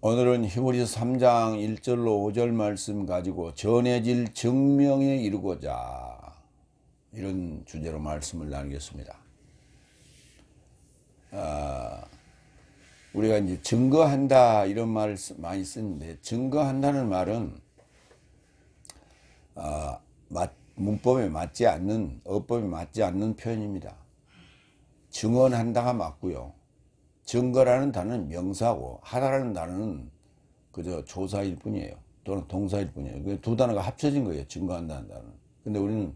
오늘은 히브리서 3장 1절로 5절 말씀 가지고 전해질 증명에 이르고자 이런 주제로 말씀을 나누겠습니다. 우리가 이제 증거한다 이런 말 많이 쓰는데, 증거한다는 말은 문법에 맞지 않는, 어법에 맞지 않는 표현입니다. 증언한다가 맞고요. 증거라는 단어는 명사고, 하다라는 단어는 그저 조사일 뿐이에요. 또는 동사일 뿐이에요. 두 단어가 합쳐진 거예요. 증거한다는 단어는. 근데 우리는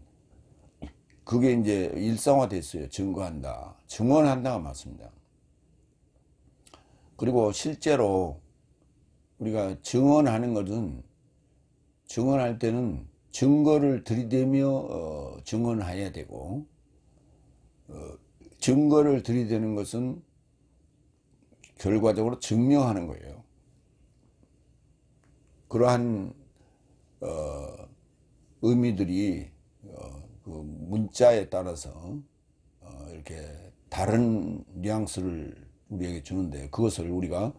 그게 이제 일상화 됐어요. 증거한다. 증언한다가 맞습니다. 그리고 실제로 우리가 증언하는 것은, 증언할 때는 증거를 들이대며 증언해야 되고, 증거를 들이대는 것은 결과적으로 증명하는 거예요. 그러한 의미들이 그 문자에 따라서 이렇게 다른 뉘앙스를 우리에게 주는데, 그것을 우리가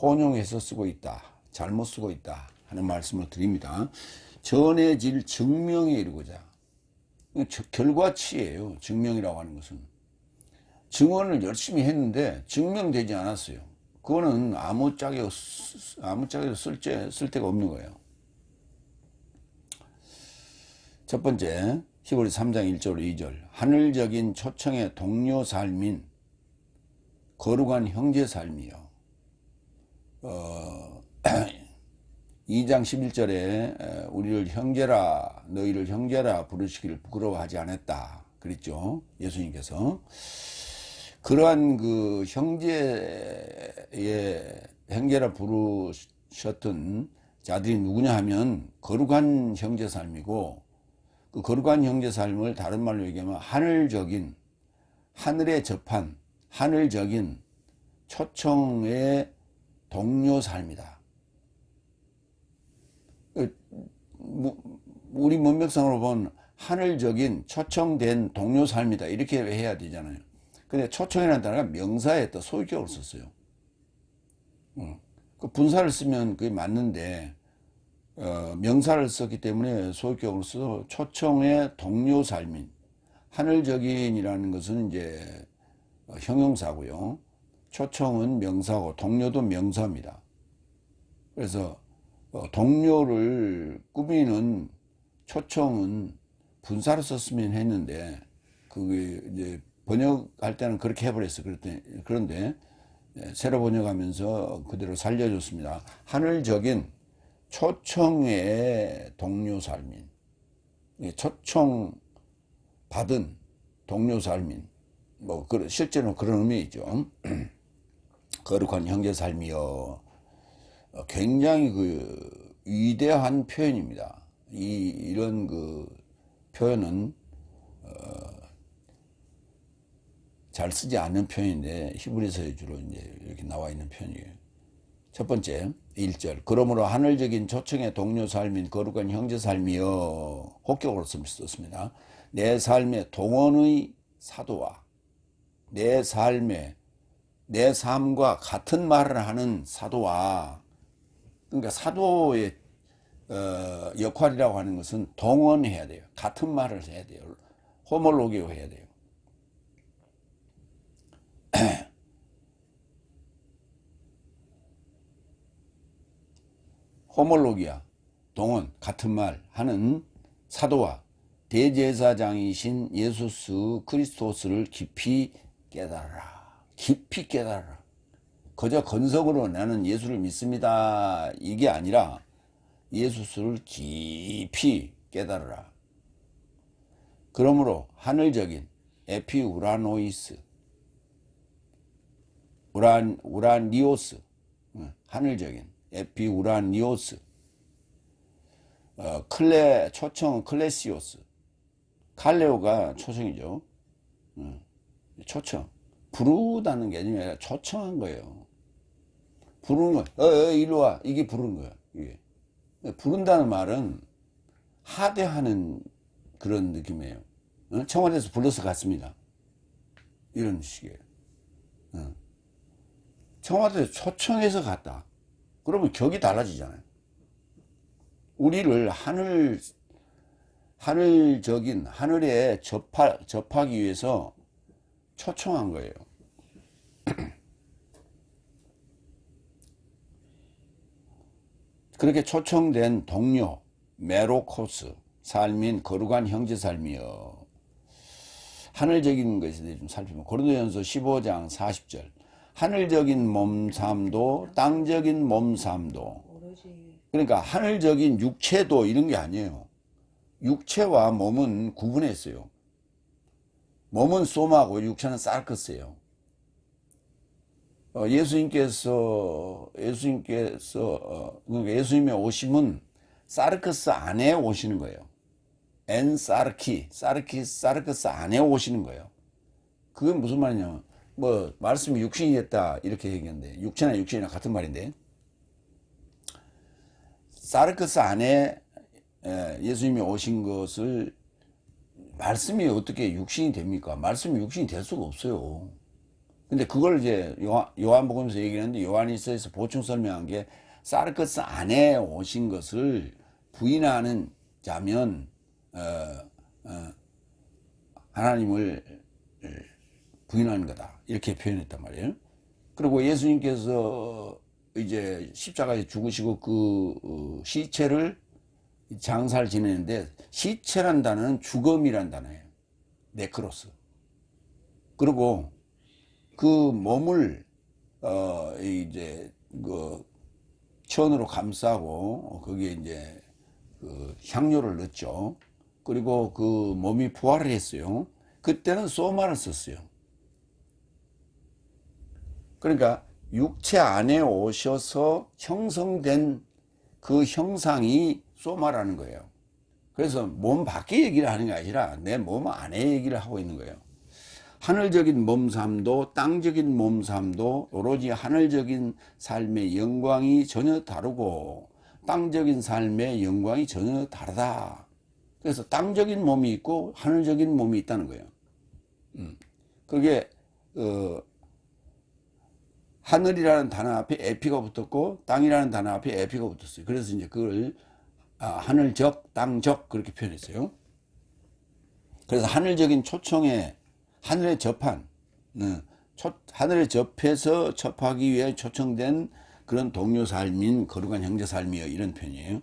혼용해서 쓰고 있다, 잘못 쓰고 있다 하는 말씀을 드립니다. 전해질 증명에 이르고자. 결과치예요. 증명이라고 하는 것은. 증언을 열심히 했는데 증명되지 않았어요. 그거는 아무짝에도 쓸 데가 없는 거예요. 첫 번째, 히브리서 3장 1절 2절. 하늘적인 초청의 동료 삶인 거룩한 형제 삶이요. 2장 11절에 우리를 형제라, 너희를 형제라 부르시기를 부끄러워하지 않았다 그랬죠. 예수님께서. 그러한 그 형제라 부르셨던 자들이 누구냐 하면 거룩한 형제 삶이고, 그 거룩한 형제 삶을 다른 말로 얘기하면 하늘적인, 하늘에 접한 하늘적인 초청의 동료 삶이다. 우리 문맥상으로 보면 하늘적인 초청된 동료 삶이다 이렇게 해야 되잖아요. 근데 초청이라는 단어가 명사에 또 소유격을 썼어요. 그 분사를 쓰면 그게 맞는데 명사를 썼기 때문에 소유격을 써서 초청의 동료 삶인, 하늘적인이라는 것은 이제 형용사고요. 초청은 명사고 동료도 명사입니다. 그래서 동료를 꾸미는 초청은 분사를 썼으면 했는데, 그게 이제 번역할 때는 그렇게 해버렸어요. 그런데 새로 번역하면서 그대로 살려줬습니다. 하늘적인 초청의 동료 삶인, 초청 받은 동료 삶인, 뭐 실제로 그런 의미이죠. 거룩한 형제 삶이여. 굉장히 그 위대한 표현입니다. 이런 그 표현은 잘 쓰지 않는 표현인데, 히브리서에 주로 이제 이렇게 나와 있는 표현이에요. 첫 번째 1절. 그러므로 하늘적인 초청의 동료 삶인 거룩한 형제 삶이여. 혹격으로 썼습니다. 내 삶의 동원의 사도와 내 삶과 같은 말을 하는 사도와, 그러니까 사도의 역할이라고 하는 것은 동원해야 돼요. 같은 말을 해야 돼요. 호몰로기오 해야 돼요. 호몰로기아, 동원, 같은 말 하는 사도와 대제사장이신 예수스 그리스도스를 깊이 깨달아라. 깊이 깨달아라. 그저 건석으로 나는 예수를 믿습니다 이게 아니라 예수스를 깊이 깨달아라. 그러므로 하늘적인 에피우라노이스, 우라니오스, 하늘적인 에피우라니오스, 초청은 클레시오스, 칼레오가 초청이죠. 초청, 부르다는 게 아니라 초청한 거예요. 부르는 거, 이리 와, 이게 부르는 거야. 이게 부른다는 말은 하대하는 그런 느낌이에요. 청와대에서 불러서 갔습니다, 이런 식이에요. 청와대에서 초청해서 갔다. 그러면 격이 달라지잖아요. 우리를 하늘적인 하늘에 접하기 위해서 초청한 거예요. 그렇게 초청된 동료 메로코스 삶인 거룩한 형제 삶이여. 하늘적인 것에 대해 좀 살펴보면 고린도전서 15장 40절 하늘적인 몸삼도 땅적인 몸삼도, 그러니까 하늘적인 육체도 이런 게 아니에요. 육체와 몸은 구분했어요. 몸은 소마고 육체는 사르크스예요. 그러니까 예수님의 오심은 사르크스 안에 오시는 거예요. 사르크스 안에 오시는 거예요. 그건 무슨 말이냐면, 말씀이 육신이 됐다, 이렇게 얘기하는데, 육체나 육신이나 같은 말인데, 사르크스 안에 예수님이 오신 것을, 말씀이 어떻게 육신이 됩니까? 말씀이 육신이 될 수가 없어요. 근데 그걸 이제 요한복음에서 얘기하는데, 요한일서에서 보충 설명한 게, 사르크스 안에 오신 것을 부인하는 자면, 하나님을 부인하는 거다, 이렇게 표현했단 말이에요. 그리고 예수님께서 이제 십자가에 죽으시고 그 시체를 장사를 지내는데, 시체란 단어는 죽음이란 단어예요. 네크로스. 그리고 그 몸을 이제 그 천으로 감싸고 거기에 이제 그 향료를 넣었죠. 그리고 그 몸이 부활을 했어요. 그때는 소마를 썼어요. 그러니까 육체 안에 오셔서 형성된 그 형상이 소마라는 거예요. 그래서 몸 밖에 얘기를 하는 게 아니라 내 몸 안에 얘기를 하고 있는 거예요. 하늘적인 몸삼도 땅적인 몸삼도 오로지 하늘적인 삶의 영광이 전혀 다르고 땅적인 삶의 영광이 전혀 다르다. 그래서 땅적인 몸이 있고 하늘적인 몸이 있다는 거예요. 그게 하늘이라는 단어 앞에 에피가 붙었고 땅이라는 단어 앞에 에피가 붙었어요. 그래서 이제 그걸 하늘적, 땅적 그렇게 표현했어요. 그래서 하늘적인 초청에 하늘에 접한, 하늘에 접해서 접하기 위해 초청된 그런 동료 삶인 거룩한 형제 삶이여, 이런 표현이에요.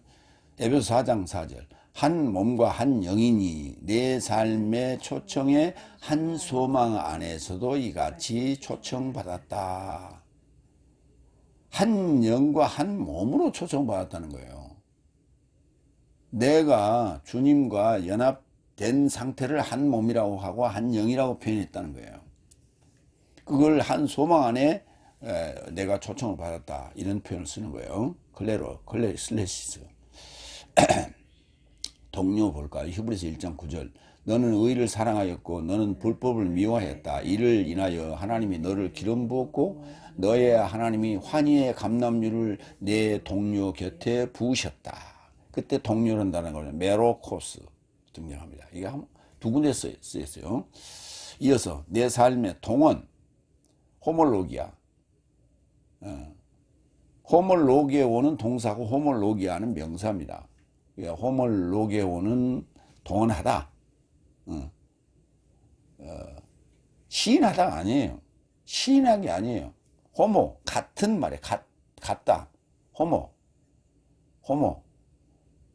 에베소 4장 4절 한 몸과 한 영이니 내 삶의 초청에 한 소망 안에서도 이같이 초청받았다. 한 영과 한 몸으로 초청받았다는 거예요. 내가 주님과 연합된 상태를 한 몸이라고 하고 한 영이라고 표현했다는 거예요. 그걸 한 소망 안에 내가 초청을 받았다, 이런 표현을 쓰는 거예요. 클레슬레시스. 동료 볼까요? 히브리서 1장 9절 너는 의를 사랑하였고 너는 불법을 미워하였다. 이를 인하여 하나님이 너를 기름 부었고 너의 하나님이 환희의 감람유를 내 동료 곁에 부으셨다. 그때 동료란다는 걸 메로코스 등장합니다. 이게 두 군데 쓰였어요. 이어서 내 삶의 동원 호몰로기아, 호몰로게오는 동사고 호몰로기아는 명사입니다. 호몰로게오는 동원하다, 시인하다가 아니에요. 시인한 게 아니에요. 호모, 같은 말이에요. 같다.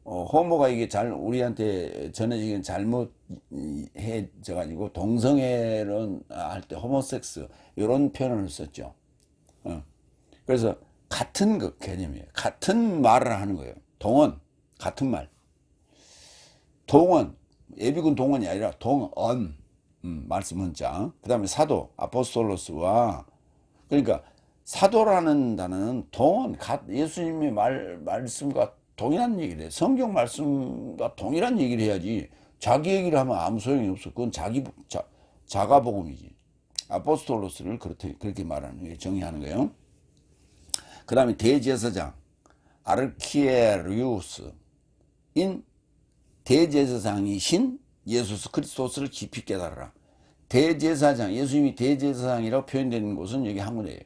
호모가 이게 우리한테 전해지긴 잘못해져가지고 동성애론 할 때 호모섹스 이런 표현을 썼죠. 그래서 같은 그 개념이에요. 같은 말을 하는 거예요. 동원, 같은 말. 동원, 예비군 동원이 아니라 동언, 말씀 헌자. 그 다음에 사도, 아포스톨로스와, 그러니까 사도라는 단어는 동원, 예수님의 말씀과 동일한 얘기를 해요. 성경 말씀과 동일한 얘기를 해야지 자기 얘기를 하면 아무 소용이 없어. 그건 자가복음이지. 아포스톨로스를 그렇게 말하는 게 정의하는 거예요. 그 다음에 대제사장 아르키에리우스 인 대제사장이신 예수 그리스도스를 깊이 깨달아라. 대제사장, 예수님이 대제사장이라고 표현되는 곳은 여기 한 군데예요.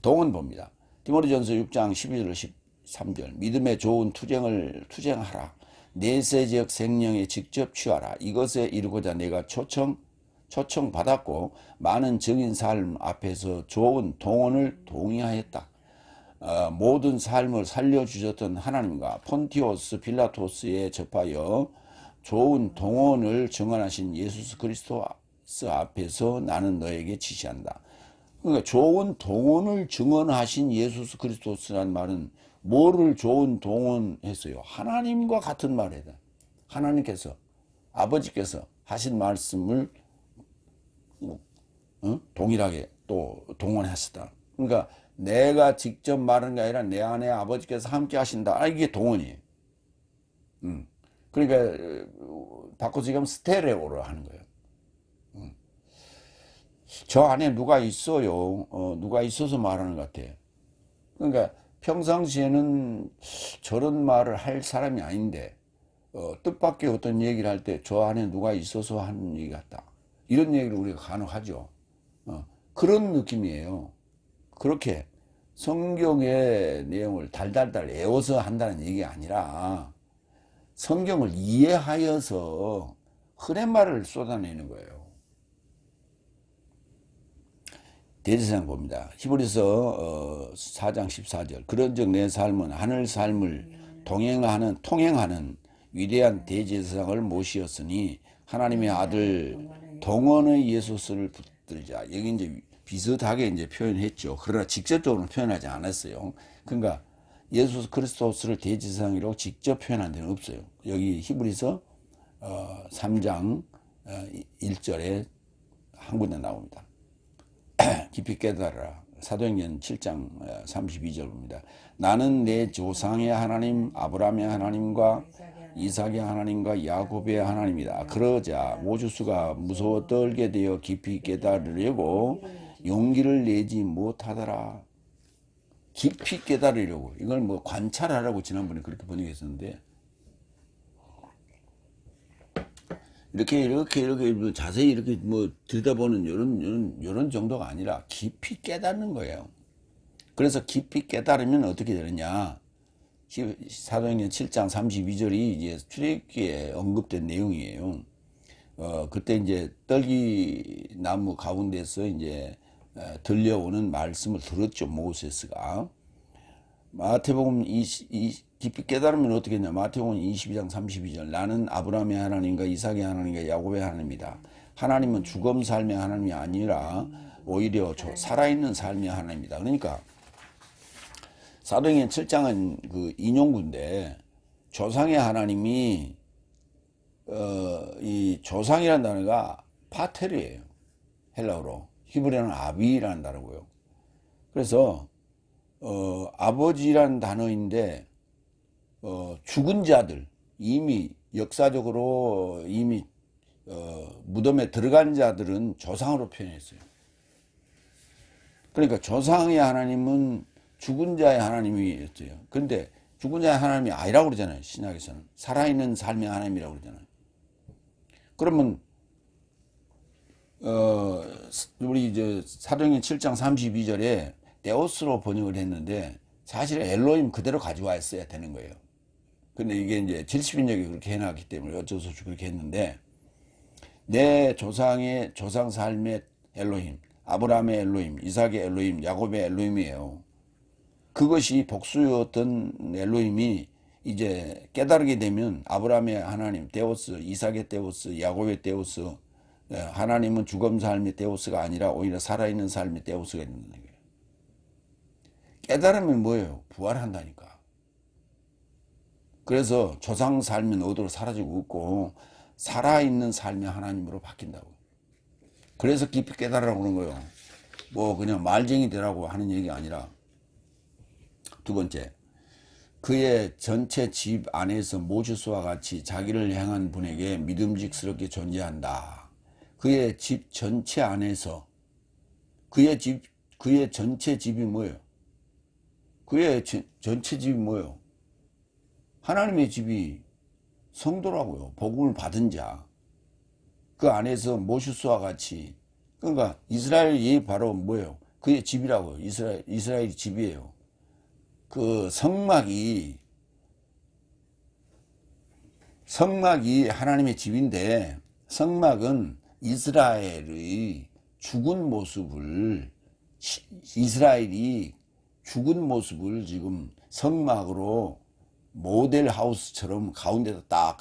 동원 봅니다. 디모데전서 6장 12절 13절 믿음의 좋은 투쟁하라. 내세적 생명에 직접 취하라. 이것에 이르고자 내가 초청받았고 많은 정인 삶 앞에서 좋은 동원을 동의하였다. 모든 삶을 살려주셨던 하나님과 폰티오스 빌라토스에 접하여 좋은 동원을 증언하신 예수 그리스도 앞에서 나는 너에게 지시한다. 그러니까 좋은 동원을 증언하신 예수 그리스도라는 말은 뭐를 좋은 동원했어요? 하나님과 같은 말이다. 하나님께서 아버지께서 하신 말씀을 동일하게 또 동원하셨다. 그러니까 내가 직접 말하는 게 아니라 내 안에 아버지께서 함께 하신다. 이게 동원이에요. 그러니까 바꿔서 얘기하면 스테레오로 하는 거예요. 저 안에 누가 있어요. 누가 있어서 말하는 것 같아요. 그러니까 평상시에는 저런 말을 할 사람이 아닌데 뜻밖의 어떤 얘기를 할 때 저 안에 누가 있어서 하는 얘기 같다. 이런 얘기를 우리가 간혹 하죠. 그런 느낌이에요. 그렇게 성경의 내용을 달달달 외워서 한다는 얘기가 아니라 성경을 이해하여서 흐렛말을 쏟아내는 거예요. 대제사장 봅니다. 히브리서 4장 14절 그런즉 내 삶은 하늘 삶을 통행하는 위대한 대제사장을 모시었으니 하나님의 아들 동원의 예수를 붙들자. 여기 이제 비슷하게 이제 표현했죠. 그러나 직접적으로 표현하지 않았어요. 그러니까 예수 그리스도를 대제사장이라고 직접 표현한 데는 없어요. 여기 히브리서 3장 1절에 한 군데 나옵니다. 깊이 깨달아라. 사도행전 7장 32절입니다. 나는 내 조상의 하나님 아브라함의 하나님과 이삭의 하나님과 야곱의 하나님이다. 그러자 모주수가 무서워 떨게 되어 깊이 깨달으려고 용기를 내지 못하더라. 깊이 깨달으려고. 이걸 뭐 관찰하라고 지난번에 그렇게 번역했었는데 이렇게 자세히 이렇게 뭐 들여다보는 이런 정도가 아니라 깊이 깨닫는 거예요. 그래서 깊이 깨달으면 어떻게 되느냐. 사도행전 7장 32절이 이제 출애굽기에 언급된 내용이에요. 그때 이제 떨기나무 가운데서 이제 들려오는 말씀을 들었죠. 모세스가. 마태복음 깊이 깨달으면 어떻게 했냐. 마태복음 22장 32절 나는 아브라함의 하나님과 이삭의 하나님과 야곱의 하나님이다. 하나님은 죽음 삶의 하나님이 아니라 오히려 살아있는 삶의 하나님이다. 그러니까 사도행전 7장은 그 인용구인데 조상의 하나님이 이 조상이라는 단어가 파테르예요. 헬라어로. 히브리어는 아비라는 단어고요. 그래서 아버지라는 단어인데 죽은 자들 이미 역사적으로 이미 무덤에 들어간 자들은 조상으로 표현했어요. 그러니까 조상의 하나님은 죽은 자의 하나님이었어요. 그런데 죽은 자의 하나님이 아니라고 그러잖아요. 신약에서는 살아있는 삶의 하나님이라고 그러잖아요. 그러면 우리 이제 사도행전 7장 32절에 데오스로 번역을 했는데 사실 엘로힘 그대로 가져왔어야 되는 거예요. 근데 이게 이제 70인역이 그렇게 해놨기 때문에 어쩔 수 없이 그렇게 했는데 내 조상의 조상 삶의 엘로힘, 아브라함의 엘로힘, 이삭의 엘로힘, 야곱의 엘로힘이에요. 그것이 복수였던 엘로힘이 이제 깨달게 되면 아브라함의 하나님 데오스, 이삭의 데오스, 야곱의 데오스, 하나님은 죽음 삶의 데오스가 아니라 오히려 살아있는 삶의 데오스가 있는 거예요. 깨달으면 뭐예요? 부활한다니까. 그래서 조상 삶은 어디로 사라지고 없고 살아있는 삶의 하나님으로 바뀐다고. 그래서 깊이 깨달으라고 그런 거예요. 뭐 그냥 말쟁이 되라고 하는 얘기가 아니라. 두 번째, 그의 전체 집 안에서 모주수와 같이 자기를 향한 분에게 믿음직스럽게 존재한다. 그의 집 전체 안에서 그의 전체 집이 뭐예요? 그의 전체 집이 뭐예요? 하나님의 집이 성도라고요. 복음을 받은 자. 그 안에서 모주수와 같이. 그러니까 이스라엘이 바로 뭐예요? 그의 집이라고요. 이스라엘이 집이에요. 그 성막이 하나님의 집인데, 성막은 이스라엘의 죽은 모습을, 이스라엘이 죽은 모습을 지금 성막으로 모델 하우스처럼 가운데다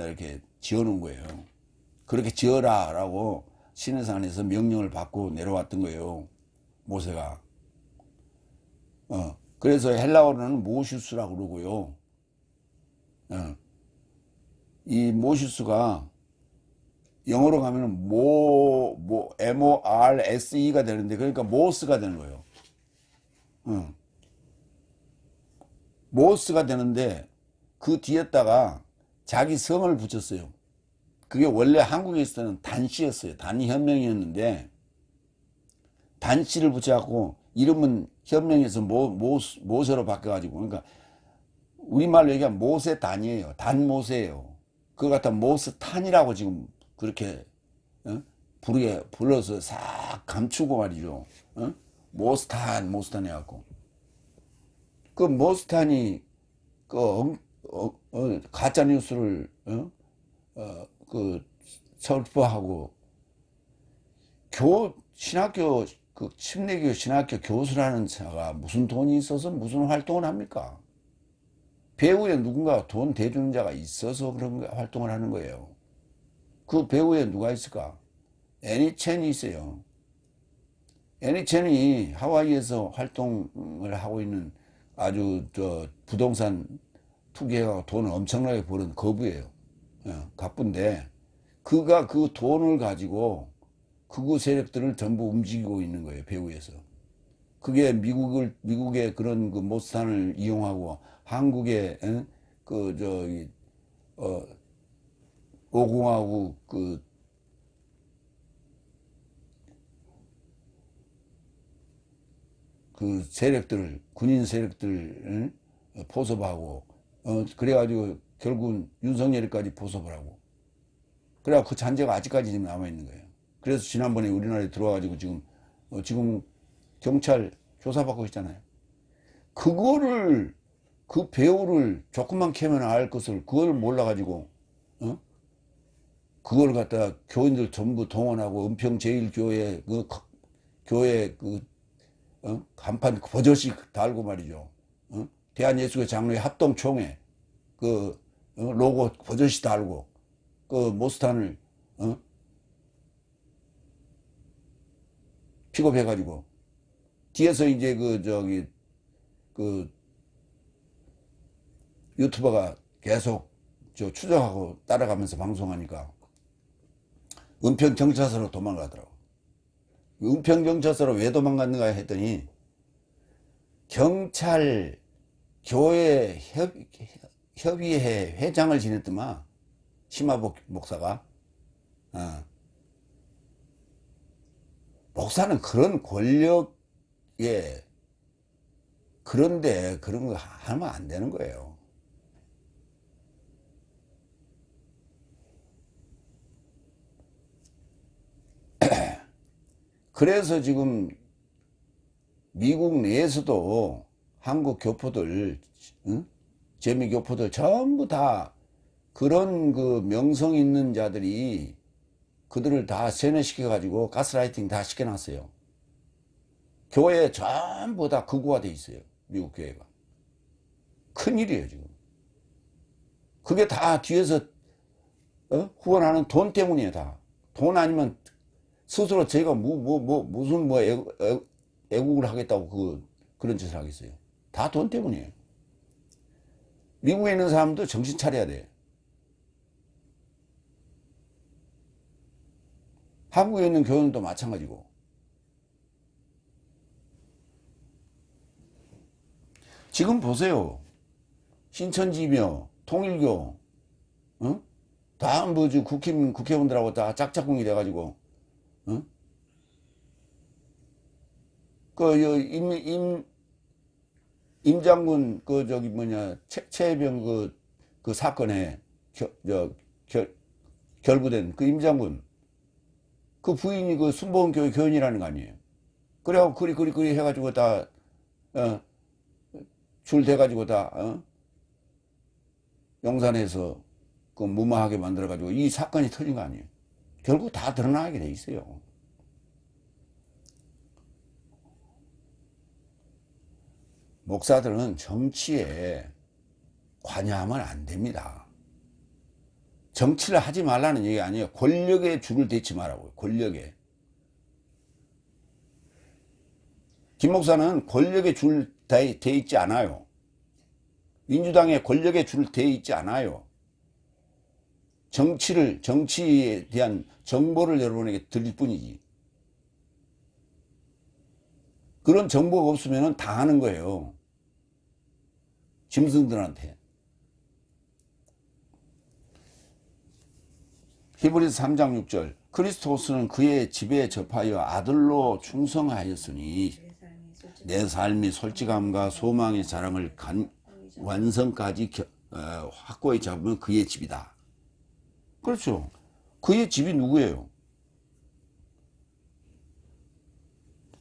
이렇게 지어놓은 거예요. 그렇게 지어라 라고 시내산에서 명령을 받고 내려왔던 거예요, 모세가. 그래서 헬라어로는 모슈스라고 그러고요. 이 모슈스가 영어로 가면은 MORSE가 되는데, 그러니까 모스가 되는 거예요. 모스가 되는데, 그 뒤에다가 자기 성을 붙였어요. 그게 원래 한국에 있었던 단씨였어요. 단현명이었는데, 단씨를 붙여갖고 이름은 현명에서 모세로 바뀌어가지고, 그러니까 우리말로 얘기하면 모세단이에요. 단모세예요. 그거 갖다 모스탄이라고 지금 그렇게 불러서 싹 감추고 말이죠. 모스탄 해갖고. 그 모스탄이 가짜 뉴스를 설파하고 신학교 침례교 신학교 교수라는 자가 무슨 돈이 있어서 무슨 활동을 합니까? 배후에 누군가 돈 대주는 자가 있어서 그런 활동을 하는 거예요. 그 배후에 누가 있을까? 애니 첸이 있어요. 애니 첸이 하와이에서 활동을 하고 있는 아주 부동산 투기해가 돈을 엄청나게 버는 거부예요. 가쁜데, 그가 그 돈을 가지고 극우 세력들을 전부 움직이고 있는 거예요, 배후에서. 그게 미국의 그런 그 모스탄을 이용하고 한국의 오공화국 그 세력들을, 군인 세력들을 포섭하고, 그래가지고 결국은 윤석열이까지 포섭을 하고, 그래야 그 잔재가 아직까지 지금 남아있는 거예요. 그래서 지난번에 우리나라에 들어와가지고 지금 경찰 조사받고 있잖아요. 그 배우를 조금만 캐면 알 것을 그걸 몰라가지고, 그걸 갖다가 교인들 전부 동원하고 은평제일교회 교회 간판 버젓이 달고 말이죠. 대한예수교 장로회 합동총회 로고 버젓이 달고 모스탄을 픽업해가지고 뒤에서 이제 유튜버가 계속 추적하고 따라가면서 방송하니까 은평경찰서로 도망가더라고. 은평경찰서로 왜 도망갔는가 했더니 경찰 교회 협의회 회장을 지냈더만, 심화복 목사가. 목사는 그런 권력에, 그런데 그런 거 하면 안 되는 거예요. 그래서 지금 미국 내에서도 한국 교포들, 재미 교포들 전부 다 그런 그 명성 있는 자들이 그들을 다 세뇌시켜가지고 가스라이팅 다 시켜놨어요. 교회에 전부 다 극우화 돼 있어요. 미국 교회가. 큰일이에요, 지금. 그게 다 뒤에서 후원하는 돈 때문이에요, 다. 돈 아니면 스스로 제가 무슨 애국을 하겠다고 그런 짓을 하겠어요. 다 돈 때문이에요. 미국에 있는 사람도 정신 차려야 돼. 한국에 있는 교회도 마찬가지고. 지금 보세요. 신천지며 통일교, 다 국회의원들하고 다 짝짝꿍이 돼가지고, 임장군 최해병 그 사건에 결부된 그 임장군, 그 부인이 그 순복음교회 교인이라는 거 아니에요. 그래갖고 그리 해가지고 다 줄 대가지고 다 용산에서 그 무마하게 만들어가지고 이 사건이 터진 거 아니에요. 결국 다 드러나게 돼 있어요. 목사들은 정치에 관여하면 안 됩니다. 정치를 하지 말라는 얘기 아니에요. 권력에 줄을 대지 말라고요. 권력에. 김 목사는 권력에 줄 대 있지 않아요. 민주당에 권력에 줄 대 있지 않아요. 정치에 대한 정보를 여러분에게 드릴 뿐이지. 그런 정보가 없으면 당하는 거예요. 짐승들한테. 히브리서 3장 6절 그리스도스는 그의 집에 접하여 아들로 충성하였으니 내 삶이 솔직함과 소망의 자랑을 완성까지 확고히 잡으면 그의 집이다. 그렇죠. 그의 집이 누구예요?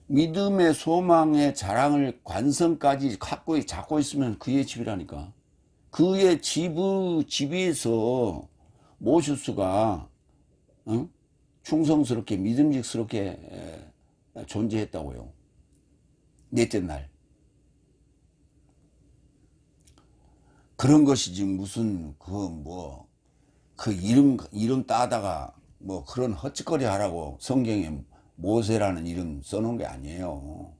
믿음의 소망의 자랑을 완성까지 확고히 잡고 있으면 그의 집이라니까. 그의 집에서 모슈스가 충성스럽게 믿음직스럽게 존재했다고요. 넷째 날. 그런 것이지 무슨 그 이름 따다가 뭐 그런 헛짓거리 하라고 성경에 모세라는 이름 써놓은 게 아니에요.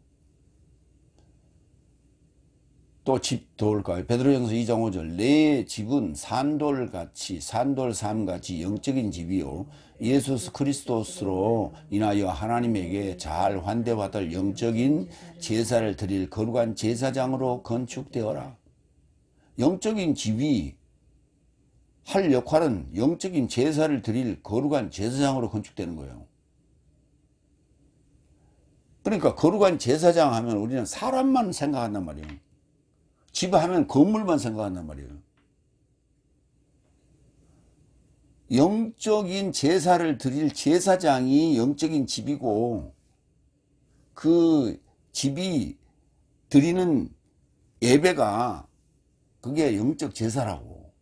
또 집 도울까요? 베드로전서 2장 5절 내 집은 산돌 삶같이 영적인 집이요 예수 그리스도스로 인하여 하나님에게 잘 환대받을 영적인 제사를 드릴 거룩한 제사장으로 건축되어라. 영적인 집이 할 역할은 영적인 제사를 드릴 거룩한 제사장으로 건축되는 거예요. 그러니까 거룩한 제사장 하면 우리는 사람만 생각한단 말이에요. 집 하면 건물만 생각한단 말이에요. 영적인 제사를 드릴 제사장이 영적인 집이고 그 집이 드리는 예배가 그게 영적 제사라고.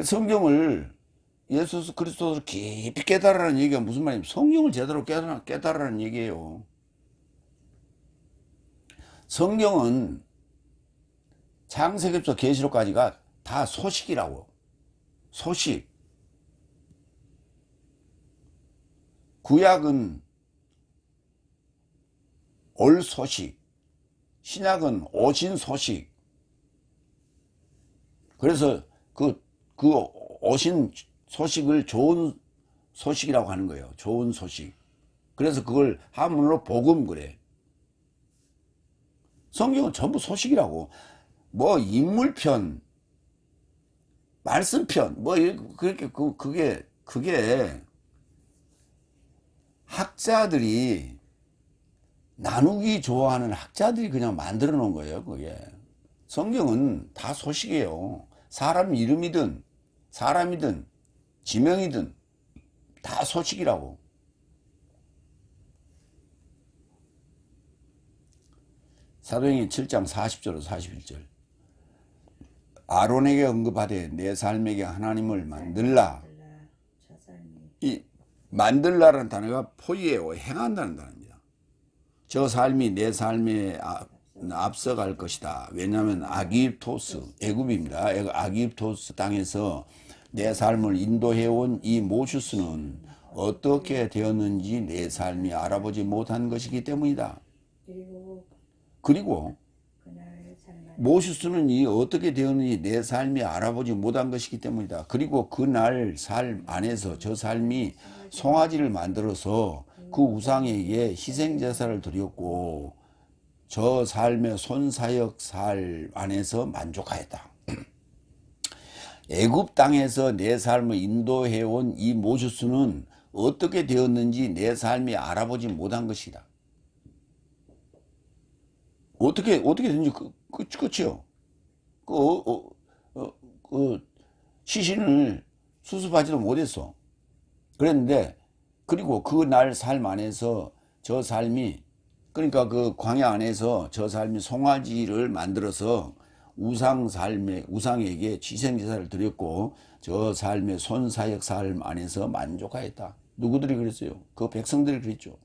성경을 예수 그리스도를 깊이 깨달으라는 얘기가 무슨 말이냐면 성경을 제대로 깨달으라는 얘기예요. 성경은 창세기부터 계시록까지가 다 소식이라고. 소식. 구약은 올 소식, 신약은 오신 소식. 그래서 그 오신 소식을 좋은 소식이라고 하는 거예요. 좋은 소식. 그래서 그걸 한문으로 복음 그래. 성경은 전부 소식이라고. 뭐 인물편, 말씀편, 뭐 그렇게 그게 학자들이 나누기 좋아하는 학자들이 그냥 만들어 놓은 거예요. 그게 성경은 다 소식이에요. 사람 이름이든 사람이든 지명이든 다 소식이라고. 사도행전 7장 40절로 41절 아론에게 언급하되 내 삶에게 하나님을 만들라. 이 만들라라는 단어가 포이에요. 행한다는 단어입니다. 저 삶이 내 삶에 앞서갈 것이다. 왜냐하면 아기입토스, 애굽입니다. 아기입토스 땅에서 내 삶을 인도해온 이 모슈스는 어떻게 되었는지 내 삶이 알아보지 못한 것이기 때문이다. 그리고 모슈스는 이 어떻게 되었는지 내 삶이 알아보지 못한 것이기 때문이다. 그리고 그날 삶 안에서 저 삶이 송아지를 만들어서 그 우상에게 희생제사를 드렸고 저 삶의 손사역 삶 안에서 만족하였다. 애굽 땅에서 내 삶을 인도해온 이 모슈스는 어떻게 되었는지 내 삶이 알아보지 못한 것이다. 어떻게 되는지 그치요. 시신을 수습하지도 못했어. 그랬는데 그리고 그 날 삶 안에서 저 삶이 그러니까 그 광야 안에서 저 삶이 송아지를 만들어서 우상에게 희생제사를 드렸고 저 삶의 손사역 삶 안에서 만족하였다. 누구들이 그랬어요? 그 백성들이 그랬죠.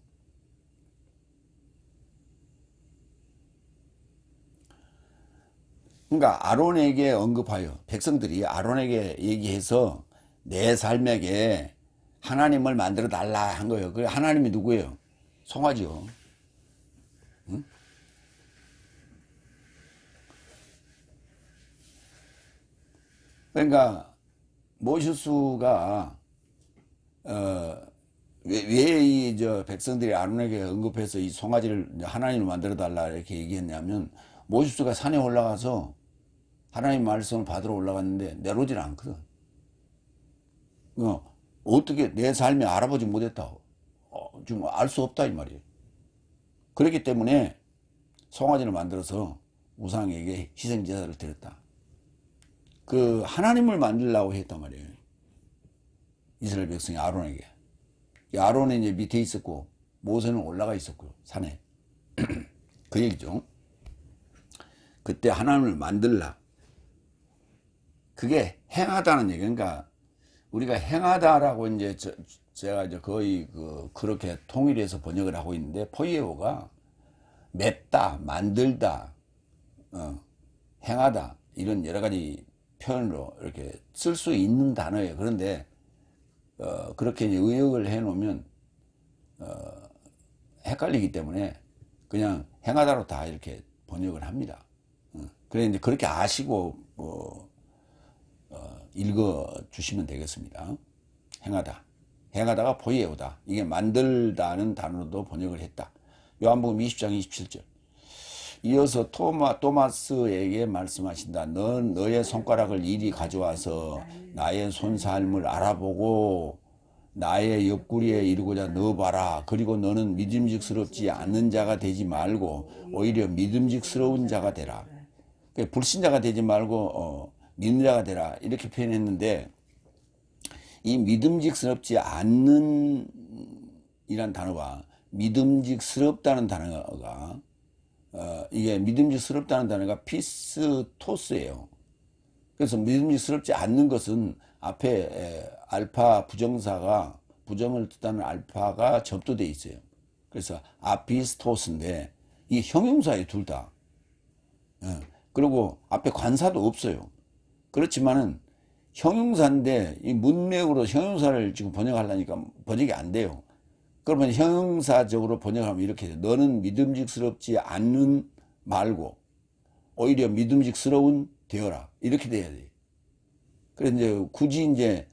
그러니까 아론에게 언급하여 백성들이 아론에게 얘기해서 내 삶에게 하나님을 만들어 달라 한 거예요. 그 하나님이 누구예요? 송아지요. 응? 그러니까 모세수가 왜 이 저 백성들이 아론에게 언급해서 이 송아지를 하나님을 만들어 달라 이렇게 얘기했냐면 모세수가 산에 올라가서 하나님 말씀을 받으러 올라갔는데 내려오질 않거든. 어떻게 내 삶에 알아보지 못했다고. 지금 알 수 없다 이 말이에요. 그렇기 때문에 송아지를 만들어서 우상에게 희생제사를 드렸다. 그 하나님을 만들려고 했단 말이에요. 이스라엘 백성이 아론에게. 아론은 이제 밑에 있었고 모세는 올라가 있었고요. 산에. 그 얘기죠. 그때 하나님을 만들라. 그게 행하다는 얘기. 그러니까 우리가 행하다라고 이제 제가 이제 거의 그렇게 통일해서 번역을 하고 있는데 포이에오가 맺다, 만들다, 행하다 이런 여러 가지 표현으로 이렇게 쓸 수 있는 단어예요. 그런데 그렇게 이제 의역을 해 놓으면 헷갈리기 때문에 그냥 행하다로 다 이렇게 번역을 합니다. 그래 이제 그렇게 아시고 읽어 주시면 되겠습니다. 행하다. 행하다가 포이에오다. 이게 만들다는 단어도 번역을 했다. 요한복음 20장 27절. 이어서 토마스에게 말씀하신다. 넌 너의 손가락을 이리 가져와서 나의 손삶을 알아보고 나의 옆구리에 이르고자 넣어봐라. 그리고 너는 믿음직스럽지 않는 자가 되지 말고 오히려 믿음직스러운 자가 되라. 불신자가 되지 말고 믿는 자가 되라. 이렇게 표현했는데 이 믿음직스럽지 않는 이란 단어와 믿음직스럽다는 단어가 이게 믿음직스럽다는 단어가 피스토스예요. 그래서 믿음직스럽지 않는 것은 앞에 알파 부정사가 부정을 뜻하는 알파가 접두되어 있어요. 그래서 아피스토스인데 이 형용사예요, 둘 다. 그리고 앞에 관사도 없어요. 그렇지만은 형용사인데 이 문맥으로 형용사를 지금 번역하려니까 번역이 안 돼요. 그러면 형용사적으로 번역하면 이렇게 돼. 너는 믿음직스럽지 않는 말고 오히려 믿음직스러운 되어라. 이렇게 돼야 돼. 그래서 이제 굳이 이제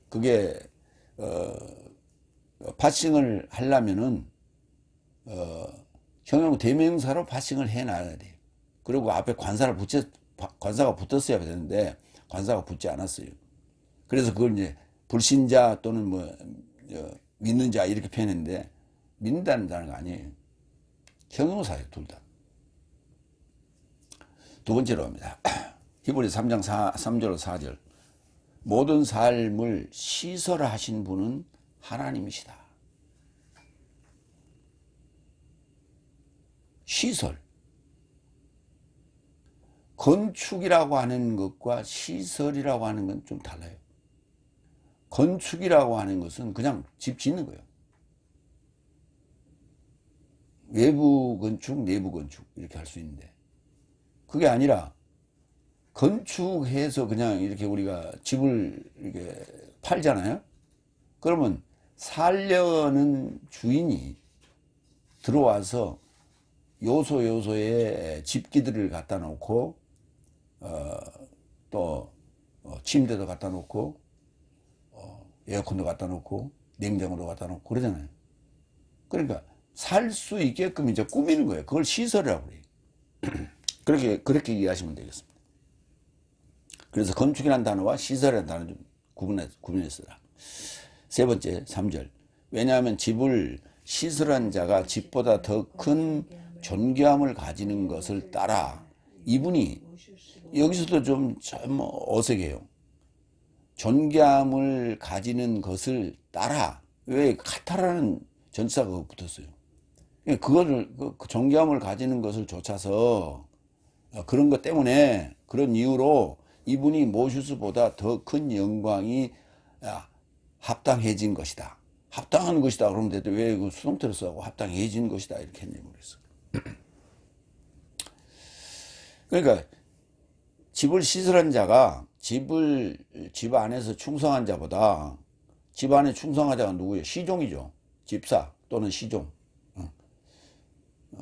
그게 파싱을 하려면은 형용 대명사로 파싱을 해놔야 돼요. 그리고 앞에 관사가 붙었어야 되는데 관사가 붙지 않았어요. 그래서 그걸 이제 불신자 또는 믿는 자 이렇게 표현했는데 믿는다는 단어가 아니에요. 형용사예요, 둘 다. 두 번째로 합니다. 히브리서 3장 3절 4절. 모든 삶을 시설하신 분은 하나님이시다. 시설. 건축이라고 하는 것과 시설이라고 하는 건 좀 달라요. 건축이라고 하는 것은 그냥 집 짓는 거예요. 외부 건축, 내부 건축 이렇게 할 수 있는데 그게 아니라 건축해서 그냥 이렇게 우리가 집을 이렇게 팔잖아요. 그러면 살려는 주인이 들어와서 요소에 집기들을 갖다 놓고 또 침대도 갖다 놓고 에어컨도 갖다 놓고 냉장고도 갖다 놓고 그러잖아요. 그러니까 살 수 있게끔 이제 꾸미는 거예요. 그걸 시설이라고 그래요. 그렇게 이해하시면 되겠습니다. 그래서 건축이라는 단어와 시설이라는 단어 좀 구분해서라. 세 번째 3절. 왜냐하면 집을 시설한 자가 집보다 더 큰 존귀함을 가지는 것을 따라 이분이 여기서도 좀 어색해요. 존귀함을 가지는 것을 따라 왜 카타라는 전치사가 붙었어요. 그거를, 그 존경함을 가지는 것을 좇아서 그런 것 때문에, 그런 이유로 이분이 모슈스보다 더 큰 영광이 합당해진 것이다. 합당한 것이다. 그러면 되는데 왜 그 수동태로 써고 합당해진 것이다. 이렇게 했냐고 그랬어. 그러니까 집을 시설한 자가 집 안에서 충성한 자보다 집 안에 충성한 자가 누구예요? 시종이죠. 집사 또는 시종.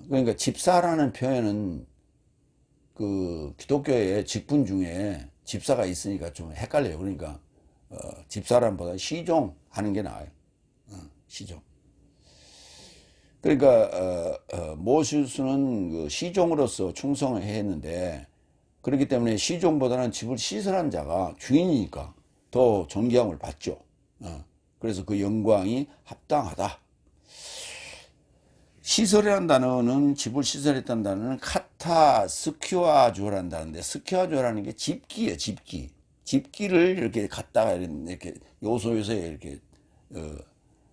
그러니까 집사라는 표현은 그 기독교의 직분 중에 집사가 있으니까 좀 헷갈려요. 그러니까 집사람보다 시종 하는 게 나아요. 시종. 그러니까 모세스는 그 시종으로서 충성을 했는데, 그렇기 때문에 시종보다는 집을 시설한 자가 주인이니까 더 존경을 받죠. 그래서 그 영광이 합당하다. 시설이라는 단어는, 집을 시설했다는 단어는 카타스큐아주라는 단어인데, 스큐아주라는 게 집기예요. 집기를 이렇게 갖다가 이렇게 요소요소에 이렇게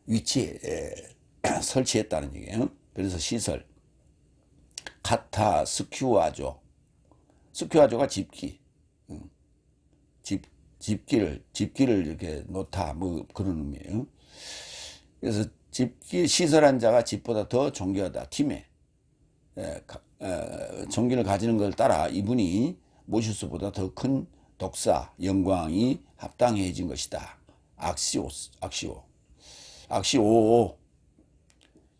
위치에 설치했다는 얘기예요. 그래서 시설. 카타스큐아조. 스큐아조가 집기. 집기를 이렇게 놓다, 뭐 그런 의미예요. 그래서 집기 시설한 자가 집보다 더 존귀하다. 팀에 존귀를 가지는 걸 따라 이분이 모시스보다 더 큰 독사 영광이 합당해진 것이다. 악시오.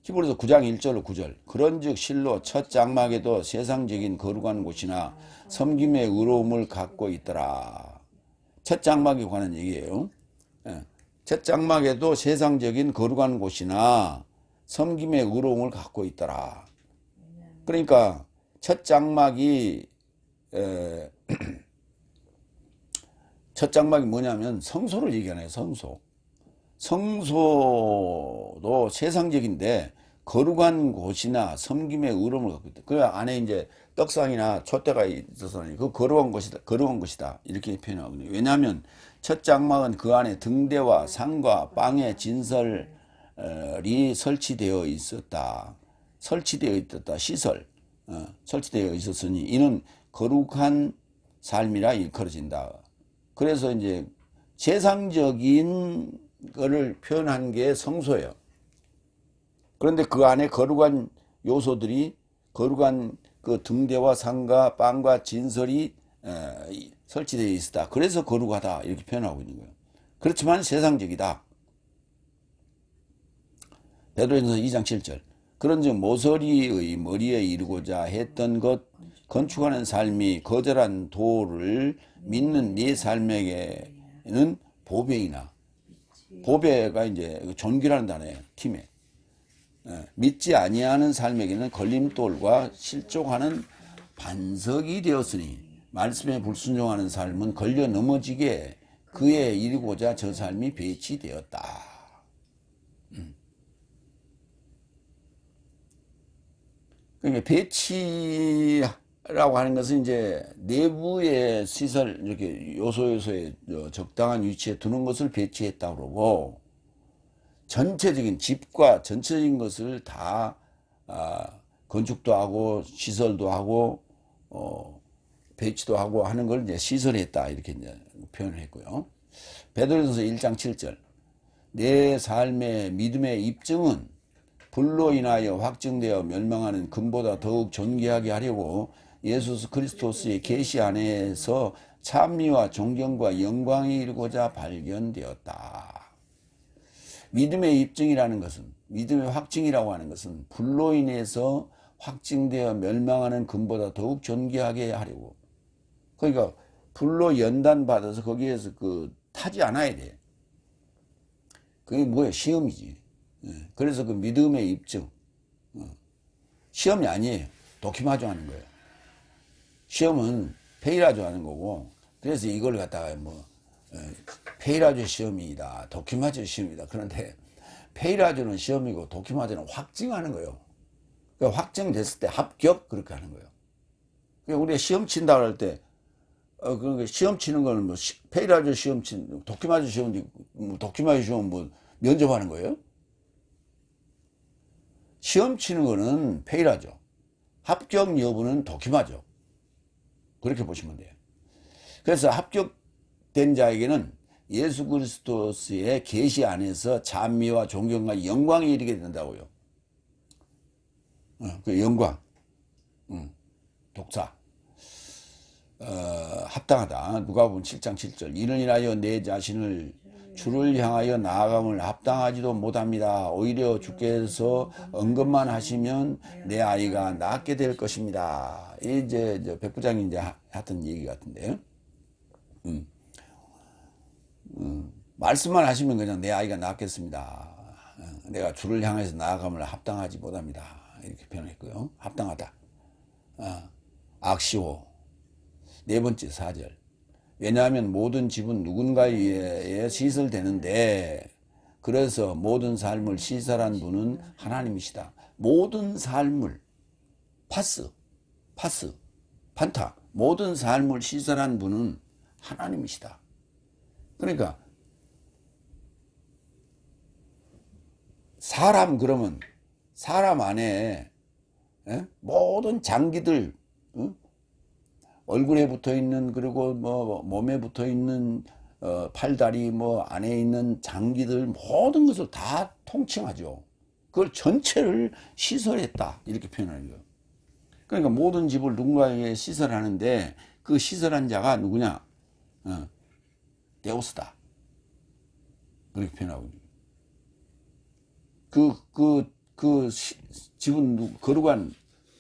히브리서 9장 1절로 9절. 그런즉 실로 첫 장막에도 세상적인 거룩한 곳이나 섬김의 의로움을 갖고 있더라. 첫 장막에 관한 얘기예요. 첫 장막에도 세상적인 거룩한 곳이나 섬김의 의로움을 갖고 있더라. 그러니까 첫 장막이 뭐냐면 성소를 얘기하네요. 성소도 세상적인데 거룩한 곳이나 섬김의 의로움을 갖고 있다. 그 안에 이제 떡상이나 촛대가 있어서 그 거룩한 것이다 이렇게 표현하거든요. 왜냐하면 첫 장막은 그 안에 등대와 상과 빵의 진설이 설치되어 있었다. 시설 설치되어 있었으니 이는 거룩한 삶이라 일컬어진다. 그래서 이제 세상적인 거를 표현한 게 성소예요. 그런데 그 안에 거룩한 요소들이, 거룩한 그 등대와 상과 빵과 진설이 설치되어 있었다. 그래서 거룩하다 이렇게 표현하고 있는 거예요. 그렇지만 세상적이다. 베드로전서 2장 7절. 그런즉 모서리의 머리에 이르고자 했던 것 건축하는 삶이 거절한 도를 믿는 네 삶에게는 보배이나, 보배가 이제 존귀라는 단어예요. 팀에 믿지 아니하는 삶에게는 걸림돌과 실족하는 반석이 되었으니 말씀에 불순종하는 삶은 걸려 넘어지게 그에 이르고자 저 삶이 배치되었다. 그러니까 배치라고 하는 것은 이제 내부의 시설, 이렇게 요소에 적당한 위치에 두는 것을 배치했다고 그러고, 전체적인 집과 전체적인 것을 다 건축도 하고 시설도 하고 배치도 하고 하는 걸 이제 시설했다 이렇게 이제 표현을 했고요. 베드로전서 1장 7절. 내 삶의 믿음의 입증은 불로 인하여 확증되어 멸망하는 금보다 더욱 존귀하게 하려고 예수 그리스도스의 계시 안에서 찬미와 존경과 영광이 이루고자 발견되었다. 믿음의 입증이라는 것은, 믿음의 확증이라고 하는 것은 불로 인해서 확증되어 멸망하는 금보다 더욱 존귀하게 하려고. 그러니까 불로 연단받아서 거기에서 타지 않아야 돼. 그게 뭐예요? 시험이지. 그래서 그 믿음의 입증. 시험이 아니에요. 도키마조 하는 거예요. 시험은 페이라조 하는 거고, 그래서 이걸 갖다가 페이라조 시험이다, 도키마조 시험이다. 그런데 페이라조는 시험이고 도키마조는 확증하는 거예요. 그러니까 확정됐을 때 합격 그렇게 하는 거예요. 그러니까 우리가 시험 친다고 할 때 그러니까 시험 치는 거는 페이라조 시험 도키마조 시험, 도키마조 시험 면접하는 거예요. 시험 치는 거는 페일하죠. 합격 여부는 도kim하죠. 그렇게 보시면 돼요. 그래서 합격된 자에게는 예수 그리스도의 계시 안에서 찬미와 존경과 영광이 이르게 된다고요. 그 영광, 독사, 합당하다. 누가복음 7장 7절. 이는 인하여 내 자신을 주를 향하여 나아감을 합당하지도 못합니다. 오히려 주께서 언급만 하시면 내 아이가 낫게 될 것입니다. 이제 백부장이 이제 하던 얘기 같은데요. 말씀만 하시면 그냥 내 아이가 낫겠습니다. 내가 주를 향해서 나아감을 합당하지 못합니다. 이렇게 표현했고요. 합당하다. 악시오. 네 번째 4절. 왜냐하면 모든 집은 누군가에 의해 시설되는데 그래서 모든 삶을 시설한 분은 하나님이시다. 모든 삶을 파스, 판타. 모든 삶을 시설한 분은 하나님이시다. 그러니까 그러면 사람 안에 모든 장기들, 얼굴에 붙어 있는, 그리고 뭐 몸에 붙어 있는 팔다리 뭐 안에 있는 장기들 모든 것을 다 통칭하죠. 그걸 전체를 시설했다 이렇게 표현하는 거예요. 그러니까 모든 집을 누군가에게 시설하는데 그 시설한 자가 누구냐? 데우스다. 그렇게 표현하고 있는 거예요. 집은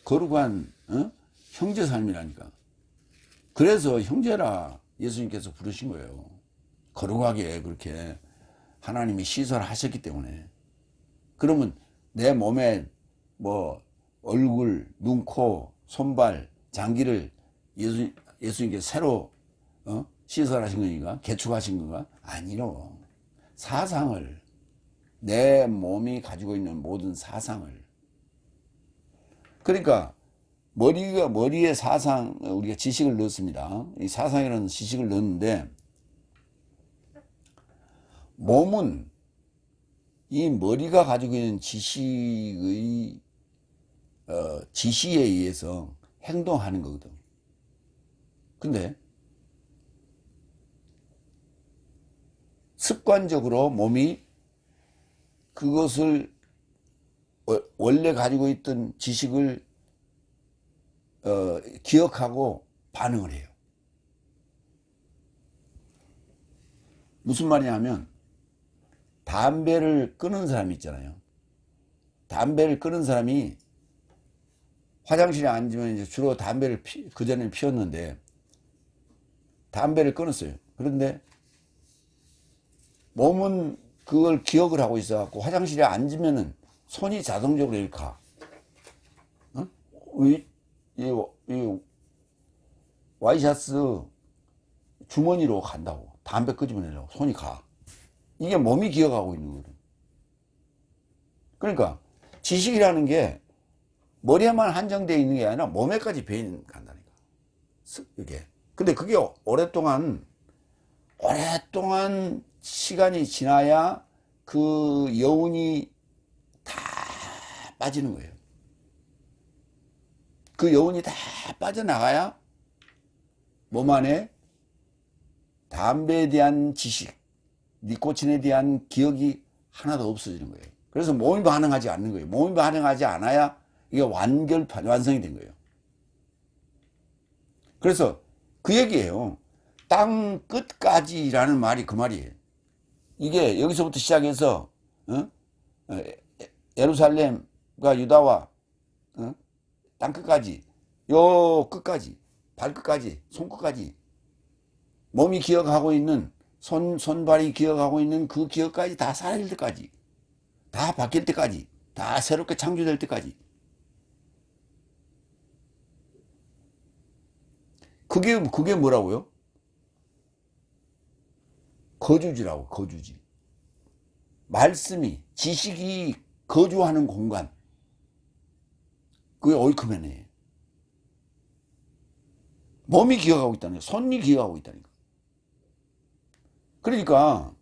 거룩한 형제 삶이라니까. 그래서 형제라 예수님께서 부르신 거예요. 거룩하게 그렇게 하나님이 시설하셨기 때문에. 그러면 내 몸에 뭐 얼굴, 눈, 코, 손발, 장기를 예수님께 새로 시설하신 거니까? 개축하신 건가? 아니요. 사상을, 내 몸이 가지고 있는 모든 사상을. 그러니까 머리에 우리가 지식을 넣습니다. 이 사상이라는 지식을 넣는데, 몸은 이 머리가 가지고 있는 지식의 지시에 의해서 행동하는 거거든. 근데 습관적으로 몸이 그것을 원래 가지고 있던 지식을 기억하고 반응을 해요. 무슨 말이냐면 담배를 끊은 사람이 있잖아요. 담배를 끊은 사람이 화장실에 앉으면 이제 주로 담배를 그전에는 피웠는데 담배를 끊었어요. 그런데 몸은 그걸 기억을 하고 있어갖고 화장실에 앉으면은 손이 자동적으로 이렇게 가. 이 와이셔츠 주머니로 간다고. 담배 끄집어내려고 손이 가. 이게 몸이 기억하고 있는 거거든. 그러니까 지식이라는 게 머리에만 한정되어 있는 게 아니라 몸에까지 배인 간다니까. 이게. 근데 그게 오랫동안 시간이 지나야 그 여운이 다 빠지는 거예요. 그 여운이 다 빠져나가야 몸 안에 담배에 대한 지식, 니코틴에 대한 기억이 하나도 없어지는 거예요. 그래서 몸이 반응하지 않는 거예요. 몸이 반응하지 않아야 이게 완성이 된 거예요. 그래서 그 얘기예요. 땅 끝까지라는 말이 그 말이에요. 이게 여기서부터 시작해서 예루살렘과 유다와 땅 끝까지, 요 끝까지, 발끝까지, 손끝까지, 몸이 기억하고 있는, 손발이 기억하고 있는 그 기억까지 다 사라질 때까지, 다 바뀔 때까지, 다 새롭게 창조될 때까지. 그게 뭐라고요? 거주지라고, 거주지. 말씀이, 지식이 거주하는 공간. 그게 오이크맨이에요. 몸이 기억하고 있다는 거예요. 손이 기억하고 있다니까. 그러니까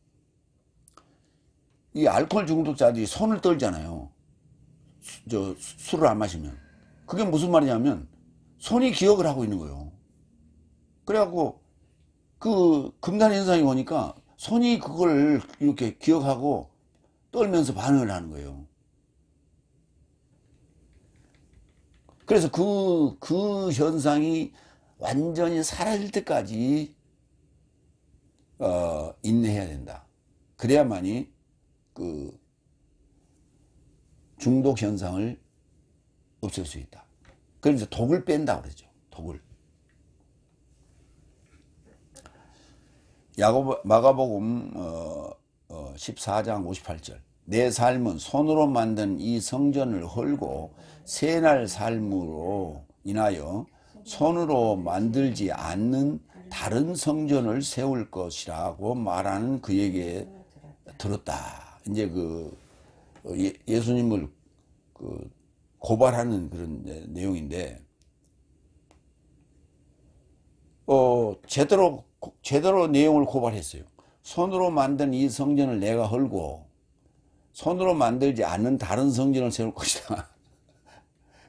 이 알코올 중독자들이 손을 떨잖아요. 술을 안 마시면. 그게 무슨 말이냐면 손이 기억을 하고 있는 거예요. 그래갖고 그 금단 현상이 오니까 손이 그걸 이렇게 기억하고 떨면서 반응을 하는 거예요. 그래서 그 현상이 완전히 사라질 때까지 인내해야 된다. 그래야만이 그 중독 현상을 없앨 수 있다. 그래서 독을 뺀다 그러죠. 독을. 마가복음 14장 58절. 내 삶은 손으로 만든 이 성전을 헐고 새날 삶으로 인하여 손으로 만들지 않는 다른 성전을 세울 것이라고 말하는 그에게 들었다. 이제 예수님을 고발하는 그런 내용인데, 제대로 내용을 고발했어요. 손으로 만든 이 성전을 내가 헐고 손으로 만들지 않는 다른 성전을 세울 것이다.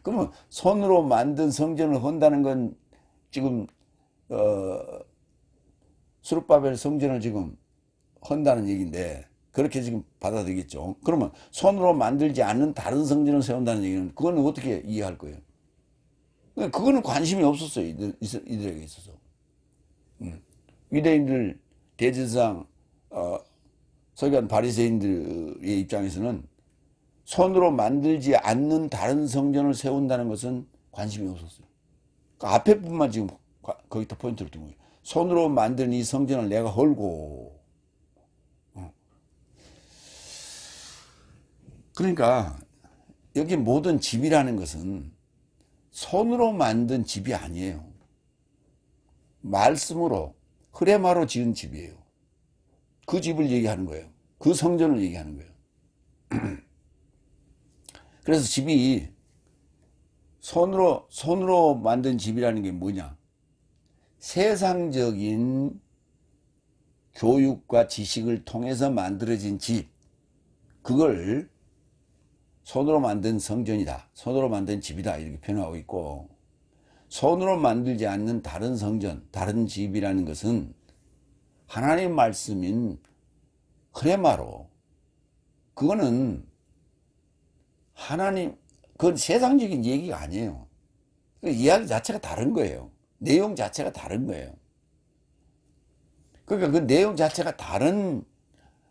그러면 손으로 만든 성전을 헌다는 건 지금 스룹바벨 성전을 지금 헌다는 얘기인데, 그렇게 지금 받아들이겠죠. 그러면 손으로 만들지 않는 다른 성전을 세운다는 얘기는 그거는 어떻게 이해할 거예요? 그거는 관심이 없었어요. 이들에게 있어서. 유대인들, 대제사장, 서기관 바리새인들의 입장에서는 손으로 만들지 않는 다른 성전을 세운다는 것은 관심이 없었어요. 그 앞에 부분만 지금 거기다 포인트를 둔 거예요. 손으로 만든 이 성전을 내가 헐고. 그러니까 여기 모든 집이라는 것은 손으로 만든 집이 아니에요. 말씀으로, 흐레마로 지은 집이에요. 그 집을 얘기하는 거예요. 그 성전을 얘기하는 거예요. 그래서 집이 손으로 만든 집이라는 게 뭐냐? 세상적인 교육과 지식을 통해서 만들어진 집, 그걸 손으로 만든 성전이다, 손으로 만든 집이다, 이렇게 표현하고 있고, 손으로 만들지 않는 다른 성전, 다른 집이라는 것은 하나님 말씀인 흐레마로, 그거는 그건 세상적인 얘기가 아니에요. 이야기 자체가 다른 거예요. 내용 자체가 다른 거예요. 그러니까 그 내용 자체가 다른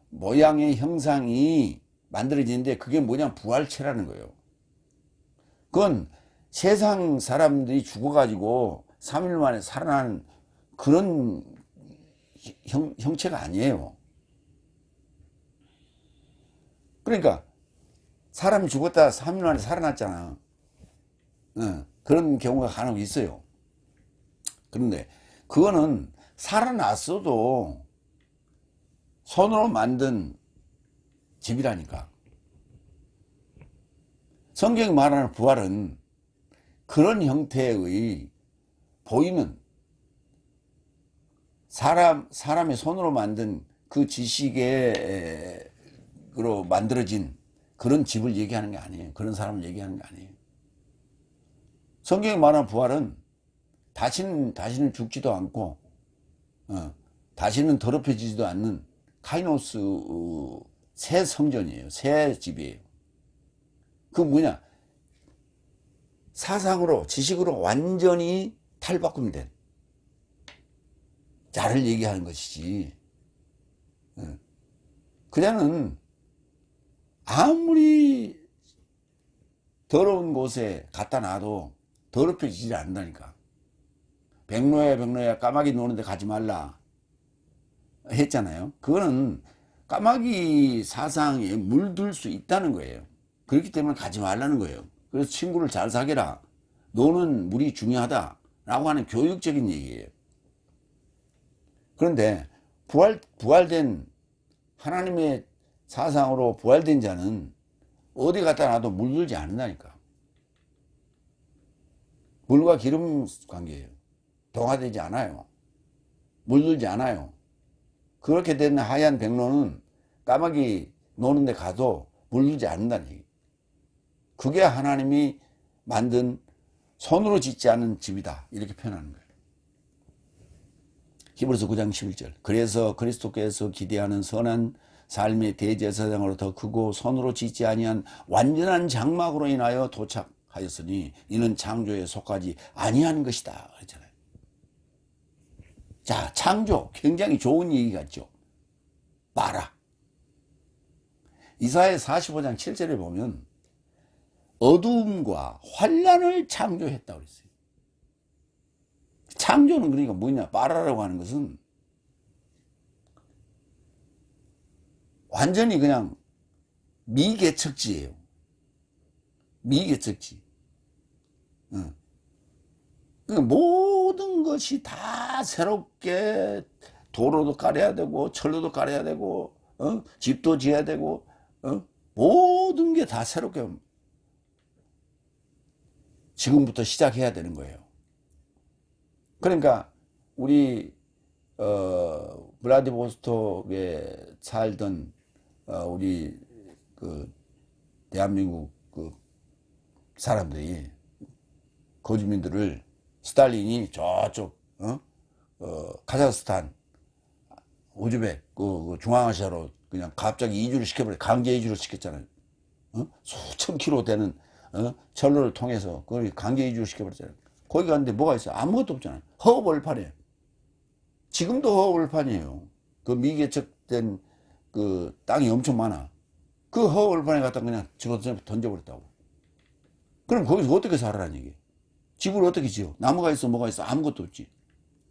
모양의 형상이 만들어지는데, 그게 뭐냐? 부활체라는 거예요. 그건 세상 사람들이 죽어가지고 3일 만에 살아나는 그런 형체가 아니에요. 그러니까 사람이 죽었다 3일 만에 살아났잖아. 그런 경우가 간혹 있어요. 그런데 그거는 살아났어도 손으로 만든 집이라니까. 성경이 말하는 부활은 그런 형태의 보이는 사람의 손으로 만든 그 지식으로 만들어진 그런 집을 얘기하는 게 아니에요. 그런 사람을 얘기하는 게 아니에요. 성경이 말하는 부활은 다시는 죽지도 않고, 다시는 더럽혀지지도 않는 카이노스 새 성전이에요. 새 집이에요. 그 뭐냐? 사상으로, 지식으로 완전히 탈바꿈된 자를 얘기하는 것이지. 그냥은 아무리 더러운 곳에 갖다 놔도 더럽혀지지 않는다니까. 백로야 까마귀 노는데 가지 말라 했잖아요. 그거는 까마귀 사상에 물들 수 있다는 거예요. 그렇기 때문에 가지 말라는 거예요. 그래서 친구를 잘 사귀라, 노는 물이 중요하다 라고 하는 교육적인 얘기예요. 그런데 부활된 하나님의 사상으로 부활된 자는 어디 갖다 놔도 물들지 않는다니까. 물과 기름 관계예요. 동화되지 않아요. 물들지 않아요. 그렇게 된 하얀 백로는 까마귀 노는 데 가도 물들지 않는다는 얘기. 그게 하나님이 만든 손으로 짓지 않은 집이다. 이렇게 표현하는 거예요. 히브리서 9장 11절. 그래서 그리스도께서 기대하는 선한 삶의 대제사장으로 더 크고 손으로 짓지 아니한 완전한 장막으로 인하여 도착하였으니 이는 창조에 속하지 아니한 것이다. 그랬잖아요. 자, 창조. 굉장히 좋은 얘기 같죠. 봐라. 이사야 45장 7절에 보면 어두움과 환란을 창조했다고 그랬어요. 창조는 그러니까 뭐냐? 봐라라고 하는 것은 완전히 그냥 미개척지예요. 미개척지. 그러니까 모든 것이 다 새롭게 도로도 깔아야 되고 철로도 깔아야 되고 집도 지어야 되고 모든 게 다 새롭게 지금부터 시작해야 되는 거예요. 그러니까 우리 블라디보스톡에 살던 우리 그 대한민국 그 사람들이 거주민들을 스탈린이 저쪽 카자흐스탄 우즈벡 그 중앙아시아로 그냥 갑자기 이주를 시켜버려. 강제 이주를 시켰잖아요. 수천 킬로 되는 철로를 통해서 그걸 강제 이주를 시켜버렸잖아요. 거기 갔는데 뭐가 있어요? 아무것도 없잖아요. 허허벌판이에요. 지금도 허허벌판이에요. 그 미개척된 그 땅이 엄청 많아. 그 허허벌판에 갖다 그냥 집어서 던져버렸다고. 그럼 거기서 어떻게 살아라는 얘기예요? 집을 어떻게 지어? 나무가 있어 뭐가 있어? 아무것도 없지.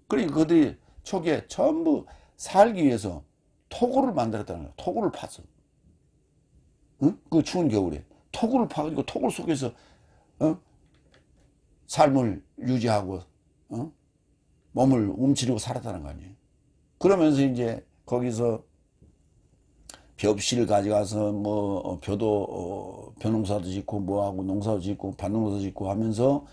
그러니까 그들이 초기에 전부 살기 위해서 토굴을 만들었다는 거야. 토굴을 팠어. 응? 그 추운 겨울에 토굴을 파가지고 토굴 속에서 삶을 유지하고 몸을 움츠리고 살았다는 거 아니에요. 그러면서 이제 거기서 벽실을 가져가서 뭐 벼농사도 짓고 뭐하고 농사도 짓고 밭농사도 짓고 하면서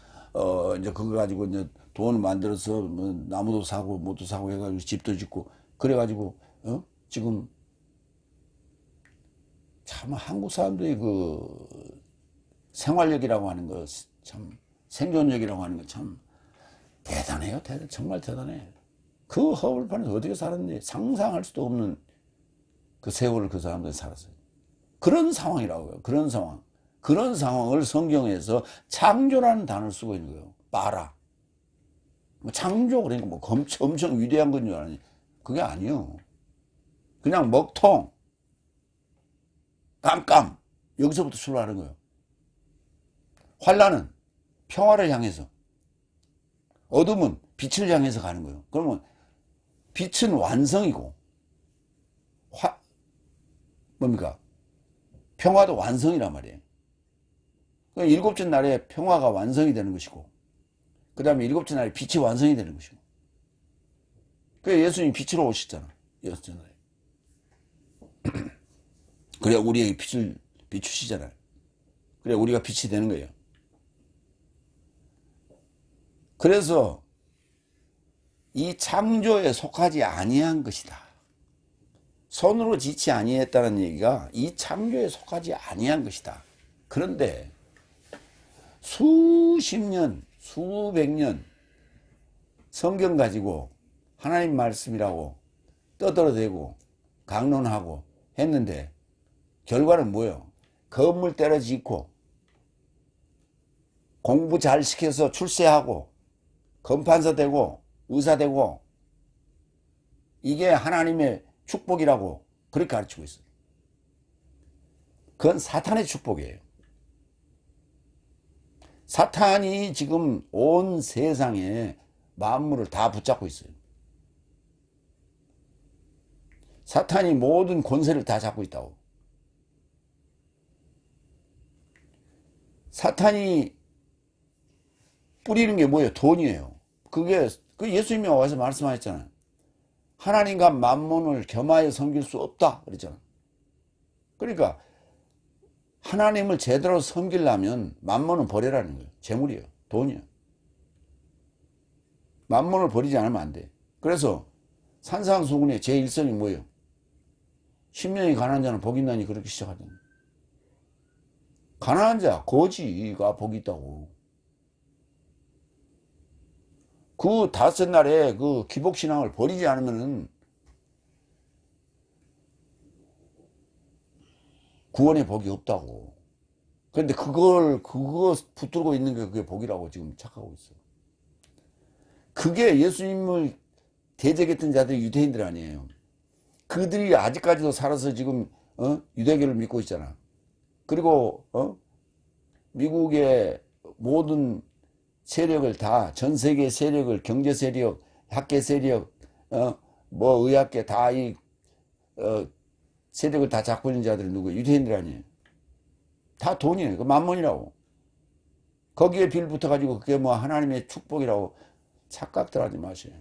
이제 그거 가지고 이제 돈을 만들어서 뭐 나무도 사고 뭐도 사고 해가지고 집도 짓고 그래가지고 지금 참 한국 사람들이 그 생활력이라고 하는 거 참 생존력이라고 하는 거 참 대단해요. 정말 대단해. 그 허울판에서 어떻게 살았는지 상상할 수도 없는 그 세월을 그 사람들이 살았어요. 그런 상황이라고요. 그런 상황. 그런 상황을 성경에서 창조라는 단어를 쓰고 있는 거예요. 봐라. 뭐 창조 그러니까 뭐 엄청 위대한 건 줄 아니. 그게 아니요. 그냥 먹통, 깜깜 여기서부터 출발하는 거예요. 환란은 평화를 향해서, 어둠은 빛을 향해서 가는 거예요. 그러면 빛은 완성이고 뭡니까? 평화도 완성이란 말이에요. 그러니까 일곱째 날에 평화가 완성이 되는 것이고 그 다음에 일곱째 날에 빛이 완성이 되는 것이고 그래서 예수님이 빛으로 오셨잖아. 여섯째 날에. 그래야 우리에게 빛을 비추시잖아요. 그래야 우리가 빛이 되는 거예요. 그래서 이 창조에 속하지 아니한 것이다. 손으로 짓지 아니했다는 얘기가 이 창조에 속하지 아니한 것이다. 그런데 수십 년, 수백 년 성경 가지고 하나님 말씀이라고 떠들어대고 강론하고 했는데 결과는 뭐예요? 건물 때려 짓고 공부 잘 시켜서 출세하고 검판사 되고 의사 되고 이게 하나님의 축복이라고 그렇게 가르치고 있어요. 그건 사탄의 축복이에요. 사탄이 지금 온 세상에 만물을 다 붙잡고 있어요. 사탄이 모든 권세를 다 잡고 있다고. 사탄이 뿌리는 게 뭐예요? 돈이에요. 그게 예수님이 와서 말씀하셨잖아요. 하나님과 만몬을 겸하여 섬길 수 없다 그랬잖아요. 그러니까 하나님을 제대로 섬기려면 만몬은 버리라는 거예요. 재물이에요. 돈이에요. 만몬을 버리지 않으면 안 돼. 그래서 산상수훈의 제1선이 뭐예요? 10년이 가난한 자는 복이 있나니 그렇게 시작하잖아요. 가난한 자, 거지가 복이 있다고. 그 닷새 날에 그 기복신앙을 버리지 않으면은 구원의 복이 없다고. 그런데 그거 붙들고 있는 게 그게 복이라고 지금 착각하고 있어. 그게 예수님을 대적했던 자들이 유대인들 아니에요. 그들이 아직까지도 살아서 지금 유대교를 믿고 있잖아. 그리고 미국의 모든 세력을 다, 전 세계 세력을, 경제 세력, 학계 세력, 뭐 의학계 다 이 세력을 다 잡고 있는 자들이 누구예요? 유대인들 아니에요. 다 돈이에요. 그 만몬이라고. 거기에 빌 붙어가지고 그게 뭐 하나님의 축복이라고 착각들 하지 마세요.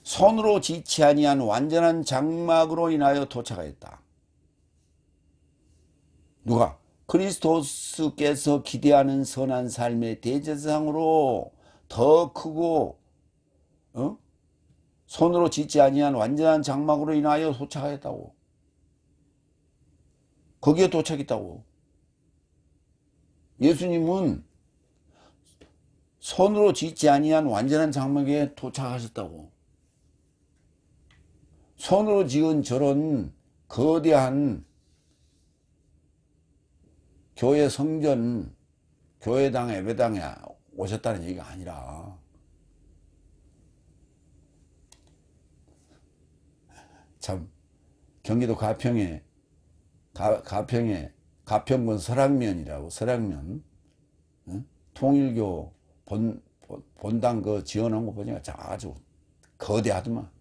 손으로 지치 아니한 완전한 장막으로 인하여 도착하였다. 누가? 그리스도스께서 기대하는 선한 삶의 대제사장으로 더 크고 손으로 짓지 아니한 완전한 장막으로 인하여 도착하였다고. 거기에 도착했다고. 예수님은 손으로 짓지 아니한 완전한 장막에 도착하셨다고. 손으로 지은 저런 거대한 교회 성전, 교회당, 예배당에 오셨다는 얘기가 아니라 참 경기도 가평군 설악면이라고, 설악면 통일교 본당 그 지어놓은 거 보니까 아주 거대하더만.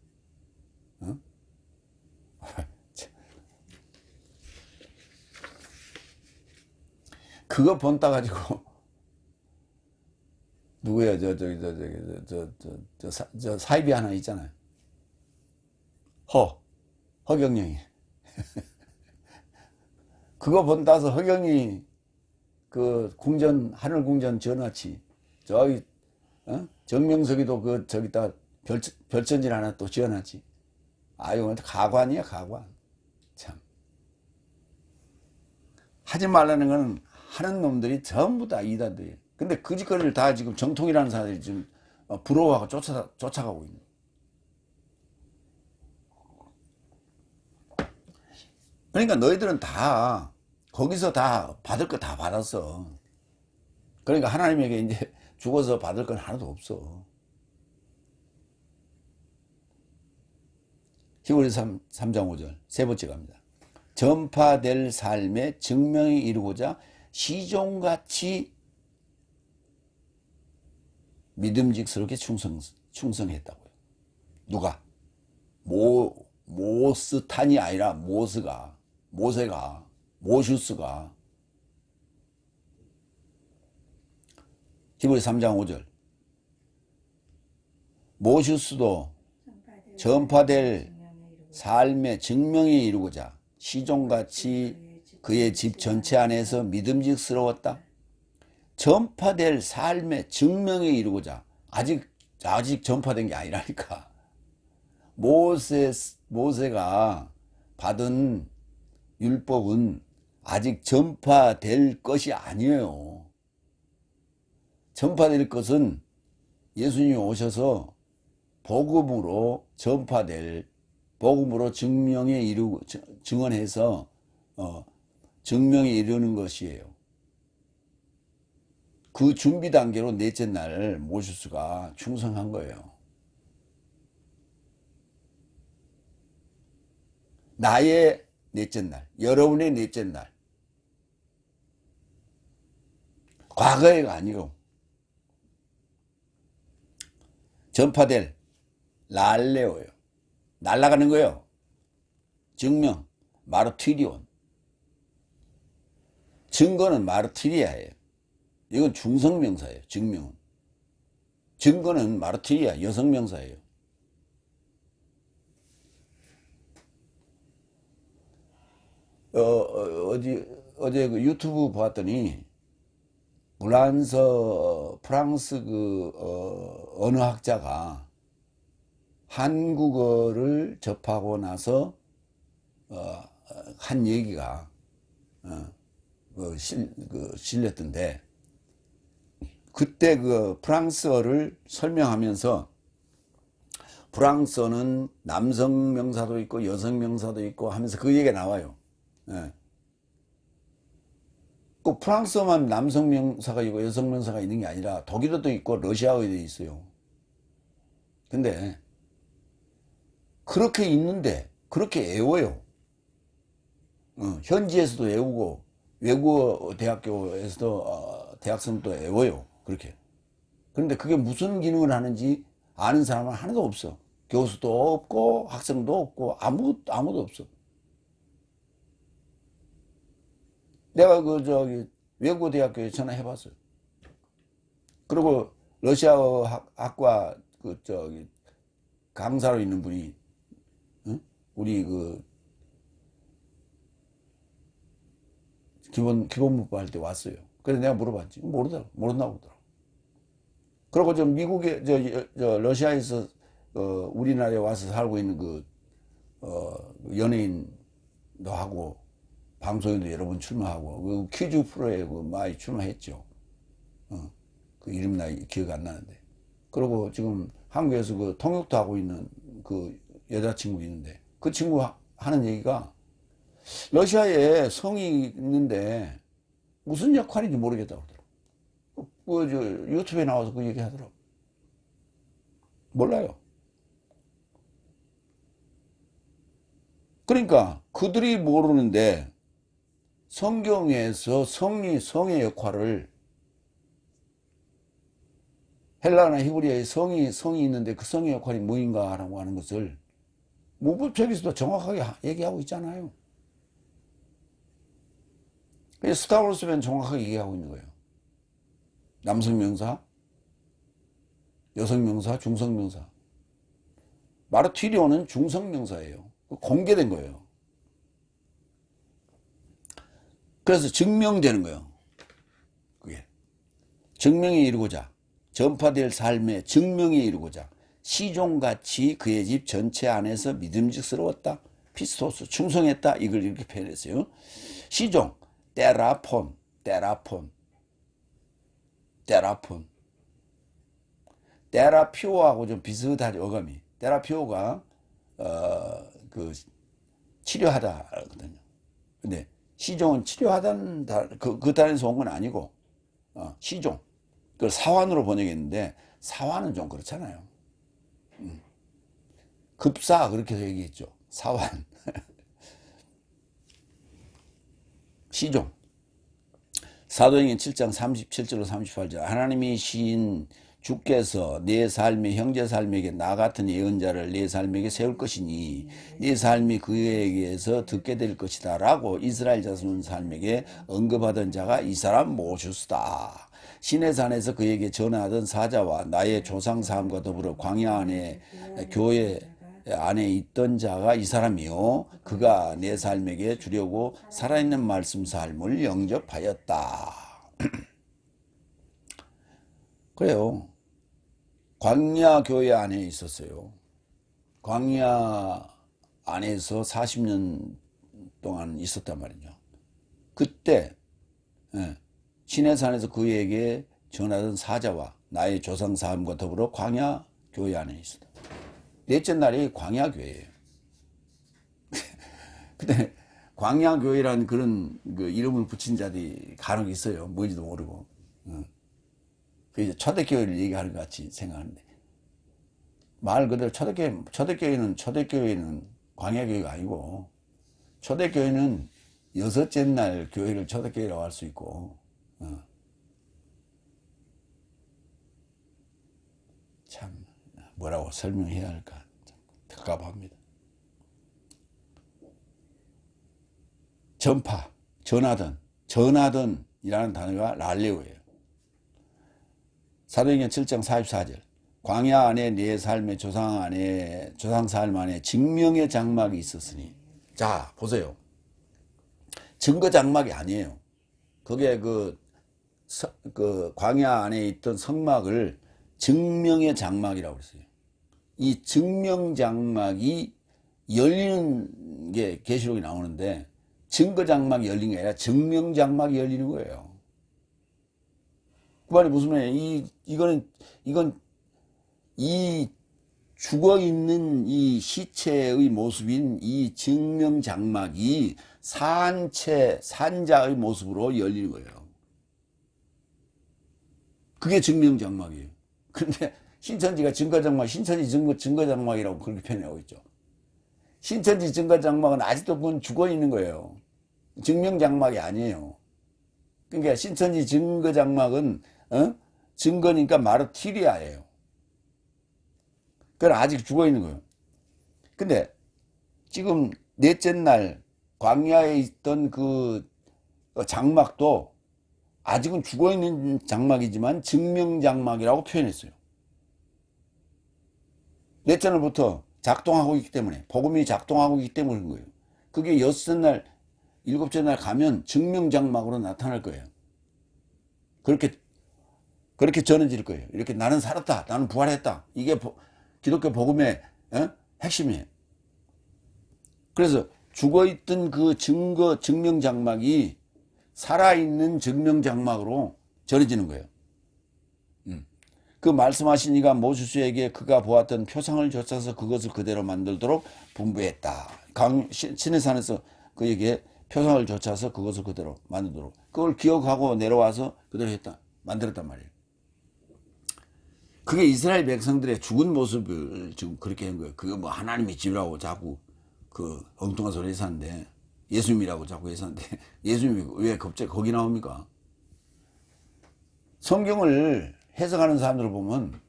그거 본따 가지고 누구야 저 사입이 하나 있잖아요. 허경영이 그거 본따서 허경이 그 궁전, 하늘궁전 지어놨지. 저기 정명석이도 그 저기다 별천지를 하나 또 지어놨지. 아유, 가관이야 가관. 참 하지 말라는 건 하는 놈들이 전부 다 이단들이에요. 근데 그 짓거리를 다 지금 정통이라는 사람들이 지금 부러워하고 쫓아가고 있는. 그러니까 너희들은 다 거기서 다 받을 거 다 받았어. 그러니까 하나님에게 이제 죽어서 받을 건 하나도 없어. 히브리서 3장 5절 세 번째 갑니다. 전파될 삶의 증명이 이루고자 시종같이 믿음직스럽게 충성했다고요. 누가? 모스탄이 아니라 모세가 모슈스가. 히브리 3장 5절 모슈스도 전파될 삶의 증명이 이루고자 시종같이 그의 집 전체 안에서 믿음직스러웠다. 전파될 삶의 증명에 이루고자. 아직 전파된 게 아니라니까. 모세가 받은 율법은 아직 전파될 것이 아니에요. 전파될 것은 예수님이 오셔서 복음으로 전파될, 복음으로 증언해서 증명에 이르는 것이에요. 그 준비 단계로 넷째 날 모슈스가 충성한 거예요. 나의 넷째 날, 여러분의 넷째 날. 과거가 아니고 전파될 랄레오예요. 날아가는 거예요. 증명, 마르티리온. 증거는 마르티리아예요. 이건 중성명사예요. 증명은. 증거는 마르티리아, 여성명사예요. 어제 그 유튜브 봤더니 프랑스 그 언어학자가 한국어를 접하고 나서 한 얘기가 실렸던데, 그때 그 프랑스어를 설명하면서 프랑스어는 남성 명사도 있고 여성 명사도 있고 하면서 그 얘기가 나와요. 예. 그 프랑스어만 남성 명사가 있고 여성 명사가 있는 게 아니라 독일어도 있고 러시아어도 있어요. 근데 그렇게 있는데 그렇게 애워요. 현지에서도 외우고 외국어 대학교에서도 대학생도 외워요. 그렇게. 그런데 그게 무슨 기능을 하는지 아는 사람은 하나도 없어. 교수도 없고 학생도 없고 아무도 없어. 내가 외국어 대학교에 전화해봤어요. 그리고 러시아어 학과 강사로 있는 분이 우리 기본문법 할 때 왔어요. 그래서 내가 물어봤지. 모른다고 그러더라고. 그리고 미국에, 러시아에서, 우리나라에 와서 살고 있는 연예인도 하고, 방송에도 여러 번 출마하고, 퀴즈 프로에 많이 출마했죠. 그 이름 나 기억 안 나는데. 그리고 지금 한국에서 통역도 하고 있는 여자친구 있는데, 그 친구 하는 얘기가, 러시아에 성이 있는데 무슨 역할인지 모르겠다고 하더라고. 유튜브에 나와서 그 얘기 하더라고. 몰라요. 그러니까 그들이 모르는데 성경에서 성의 역할을, 헬라나 히브리어에 성이 있는데 그 성의 역할이 뭐인가라고 하는 것을 문법책에서도 정확하게 얘기하고 있잖아요. 스타워즈면 정확하게 얘기하고 있는 거예요. 남성 명사, 여성 명사, 중성 명사. 마르티리오는 중성 명사예요. 공개된 거예요. 그래서 증명되는 거예요. 그게 증명에 이르고자, 전파될 삶의 증명에 이르고자 시종같이 그의 집 전체 안에서 믿음직스러웠다. 피스토스, 충성했다. 이걸 이렇게 표현했어요. 시종, 테라폰. 테라피오하고 좀 비슷하죠, 어감이. 테라피오가, 치료하다, 거든요. 근데 시종은 치료하다는, 그 단에서 온 건 아니고, 시종. 그걸 사환으로 번역했는데, 사환은 좀 그렇잖아요. 급사, 그렇게 얘기했죠. 사환. 시종. 사도행전 7장 37절로 38절. 하나님이신 주께서 내 삶의 형제 삶에게 나 같은 예언자를 내 삶에게 세울 것이니 네 삶이 그에게서 듣게 될 것이다 라고 이스라엘 자손 삶에게 언급하던 자가 이 사람 모주스다. 시내산에서 그에게 전하던 사자와 나의 조상 삶과 더불어 광야 안에 교회 안에 있던 자가 이 사람이요 그가 내 삶에게 주려고 살아있는 말씀 삶을 영접하였다. 그래요. 광야 교회 안에 있었어요. 광야 안에서 40년 동안 있었단 말이죠. 그때 시내산에서 그에게 전하던 사자와 나의 조상 삶과 더불어 광야 교회 안에 있었다. 넷째 날이 광야교회예요. 근데 광야교회라는 그런 이름을 붙인 자들이 간혹 있어요. 뭔지도 모르고. 그래서 초대교회를 얘기하는 것 같이 생각하는데 말 그대로 초대교회는 광야교회가 아니고 초대교회는 여섯째 날 교회를 초대교회라고 할 수 있고 참 뭐라고 설명해야 할까 답답합니다. 전하던이라는 단어가 랄레오예요. 사도행전 7장 44절. 광야 안에 네 삶의 조상 삶 안에 증명의 장막이 있었으니. 자, 보세요. 증거 장막이 아니에요. 그게 광야 안에 있던 성막을 증명의 장막이라고 했어요. 이 증명장막이 열리는 게 계시록에 나오는데 증거장막이 열린 게 아니라 증명장막이 열리는 거예요. 그 말이 무슨 말이에요? 이건 이 죽어있는 이 시체의 모습인 이 증명장막이 산자의 모습으로 열리는 거예요. 그게 증명장막이에요. 그런데 신천지가 증거장막, 신천지 증거장막이라고 그렇게 표현하고 있죠. 신천지 증거장막은 아직도 그건 죽어있는 거예요. 증명장막이 아니에요. 그러니까 신천지 증거장막은 증거니까 마르티리아예요. 그건 아직 죽어있는 거예요. 근데 지금 넷째 날 광야에 있던 그 장막도 아직은 죽어있는 장막이지만 증명장막이라고 표현했어요. 넷째 날부터 작동하고 있기 때문에, 복음이 작동하고 있기 때문인 거예요. 그게 여섯째 날, 일곱째 날 가면 증명장막으로 나타날 거예요. 그렇게 전해질 거예요. 이렇게 나는 살았다, 나는 부활했다. 이게 기독교 복음의 핵심이에요. 그래서 죽어있던 그 증명장막이 살아있는 증명장막으로 전해지는 거예요. 그 말씀하신 이가 모세에게 그가 보았던 표상을 좇아서 그것을 그대로 만들도록 분부했다. 시내산에서 그에게 표상을 좇아서 그것을 그대로 만들도록. 그걸 기억하고 내려와서 그대로 만들었단 말이에요. 그게 이스라엘 백성들의 죽은 모습을 지금 그렇게 한 거예요. 그거 뭐 하나님의 집이라고 자꾸 그 엉뚱한 소리 했었는데, 예수님이라고 자꾸 했었는데, 예수님이 왜 갑자기 거기 나옵니까? 성경을 해석하는 사람들을 보면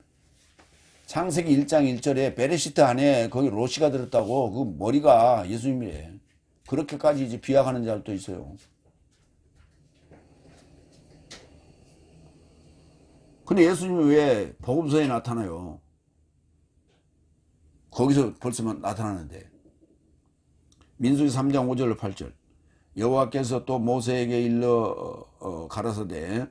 창세기 1장 1절에 베레시트 안에 거기 로시가 들었다고 그 머리가 예수님이래. 그렇게까지 이제 비약하는 자들도 있어요. 근데 예수님이 왜 복음서에 나타나요? 거기서 벌써 나타나는데. 민수기 3장 5절 8절 여호와께서 또 모세에게 일러 가라사대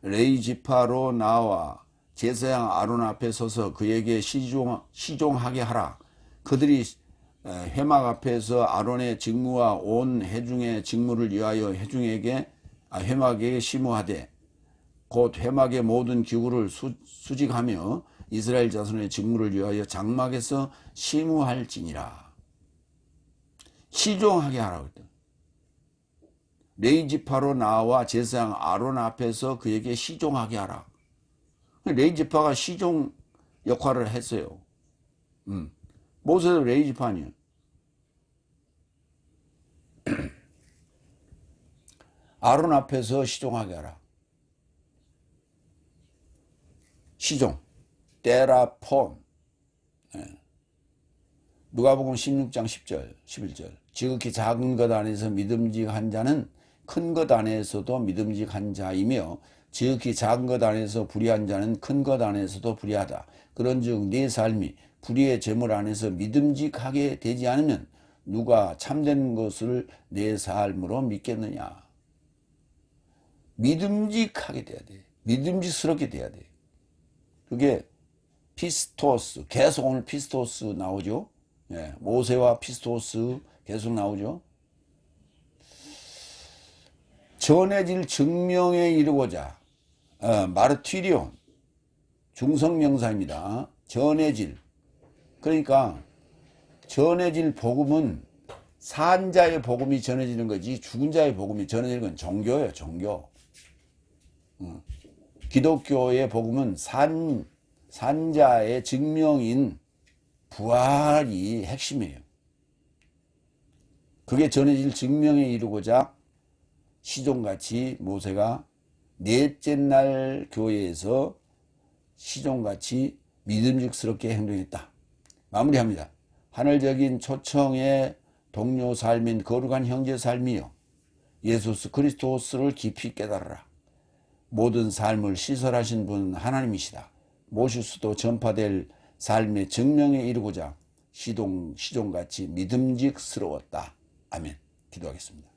레위 지파로 나와 제사장 아론 앞에 서서 그에게 시종하게 하라. 그들이 회막 앞에서 아론의 직무와 온 회중의 직무를 위하여 회막에게 시무하되 곧 회막의 모든 기구를 수직하며 이스라엘 자손의 직무를 위하여 장막에서 시무할지니라. 시종하게 하라고 했다. 레위 지파로 나와 제사장 아론 앞에서 그에게 시종하게 하라. 레위 지파가 시종 역할을 했어요. 모세도 레위 지파 아니에요. 아론 앞에서 시종하게 하라. 시종, 테라폰. 누가복음 16장 10절, 11절. 지극히 작은 것 안에서 믿음직한 자는 큰 것 안에서도 믿음직한 자이며 지극히 작은 것 안에서 불의한 자는 큰 것 안에서도 불의하다. 그런즉 네 삶이 불의의 재물 안에서 믿음직하게 되지 않으면 누가 참된 것을 내 삶으로 믿겠느냐. 믿음직하게 돼야 돼. 믿음직스럽게 돼야 돼. 그게 피스토스, 계속 오늘 피스토스 나오죠. 예, 모세와 피스토스 계속 나오죠. 전해질 증명에 이르고자 마르티리온 중성명사입니다. 전해질. 그러니까 전해질 복음은 산자의 복음이 전해지는 거지 죽은 자의 복음이 전해지는 건 종교예요. 종교. 기독교의 복음은 산자의 증명인 부활이 핵심이에요. 그게 전해질 증명에 이르고자 시종같이 모세가 넷째 날 교회에서 시종같이 믿음직스럽게 행동했다. 마무리합니다. 하늘적인 초청의 동료 삶인 거룩한 형제 삶이요 예수 그리스도를 깊이 깨달아라. 모든 삶을 시설하신 분은 하나님이시다. 모실 수도 전파될 삶의 증명에 이르고자 시종같이 믿음직스러웠다. 아멘. 기도하겠습니다.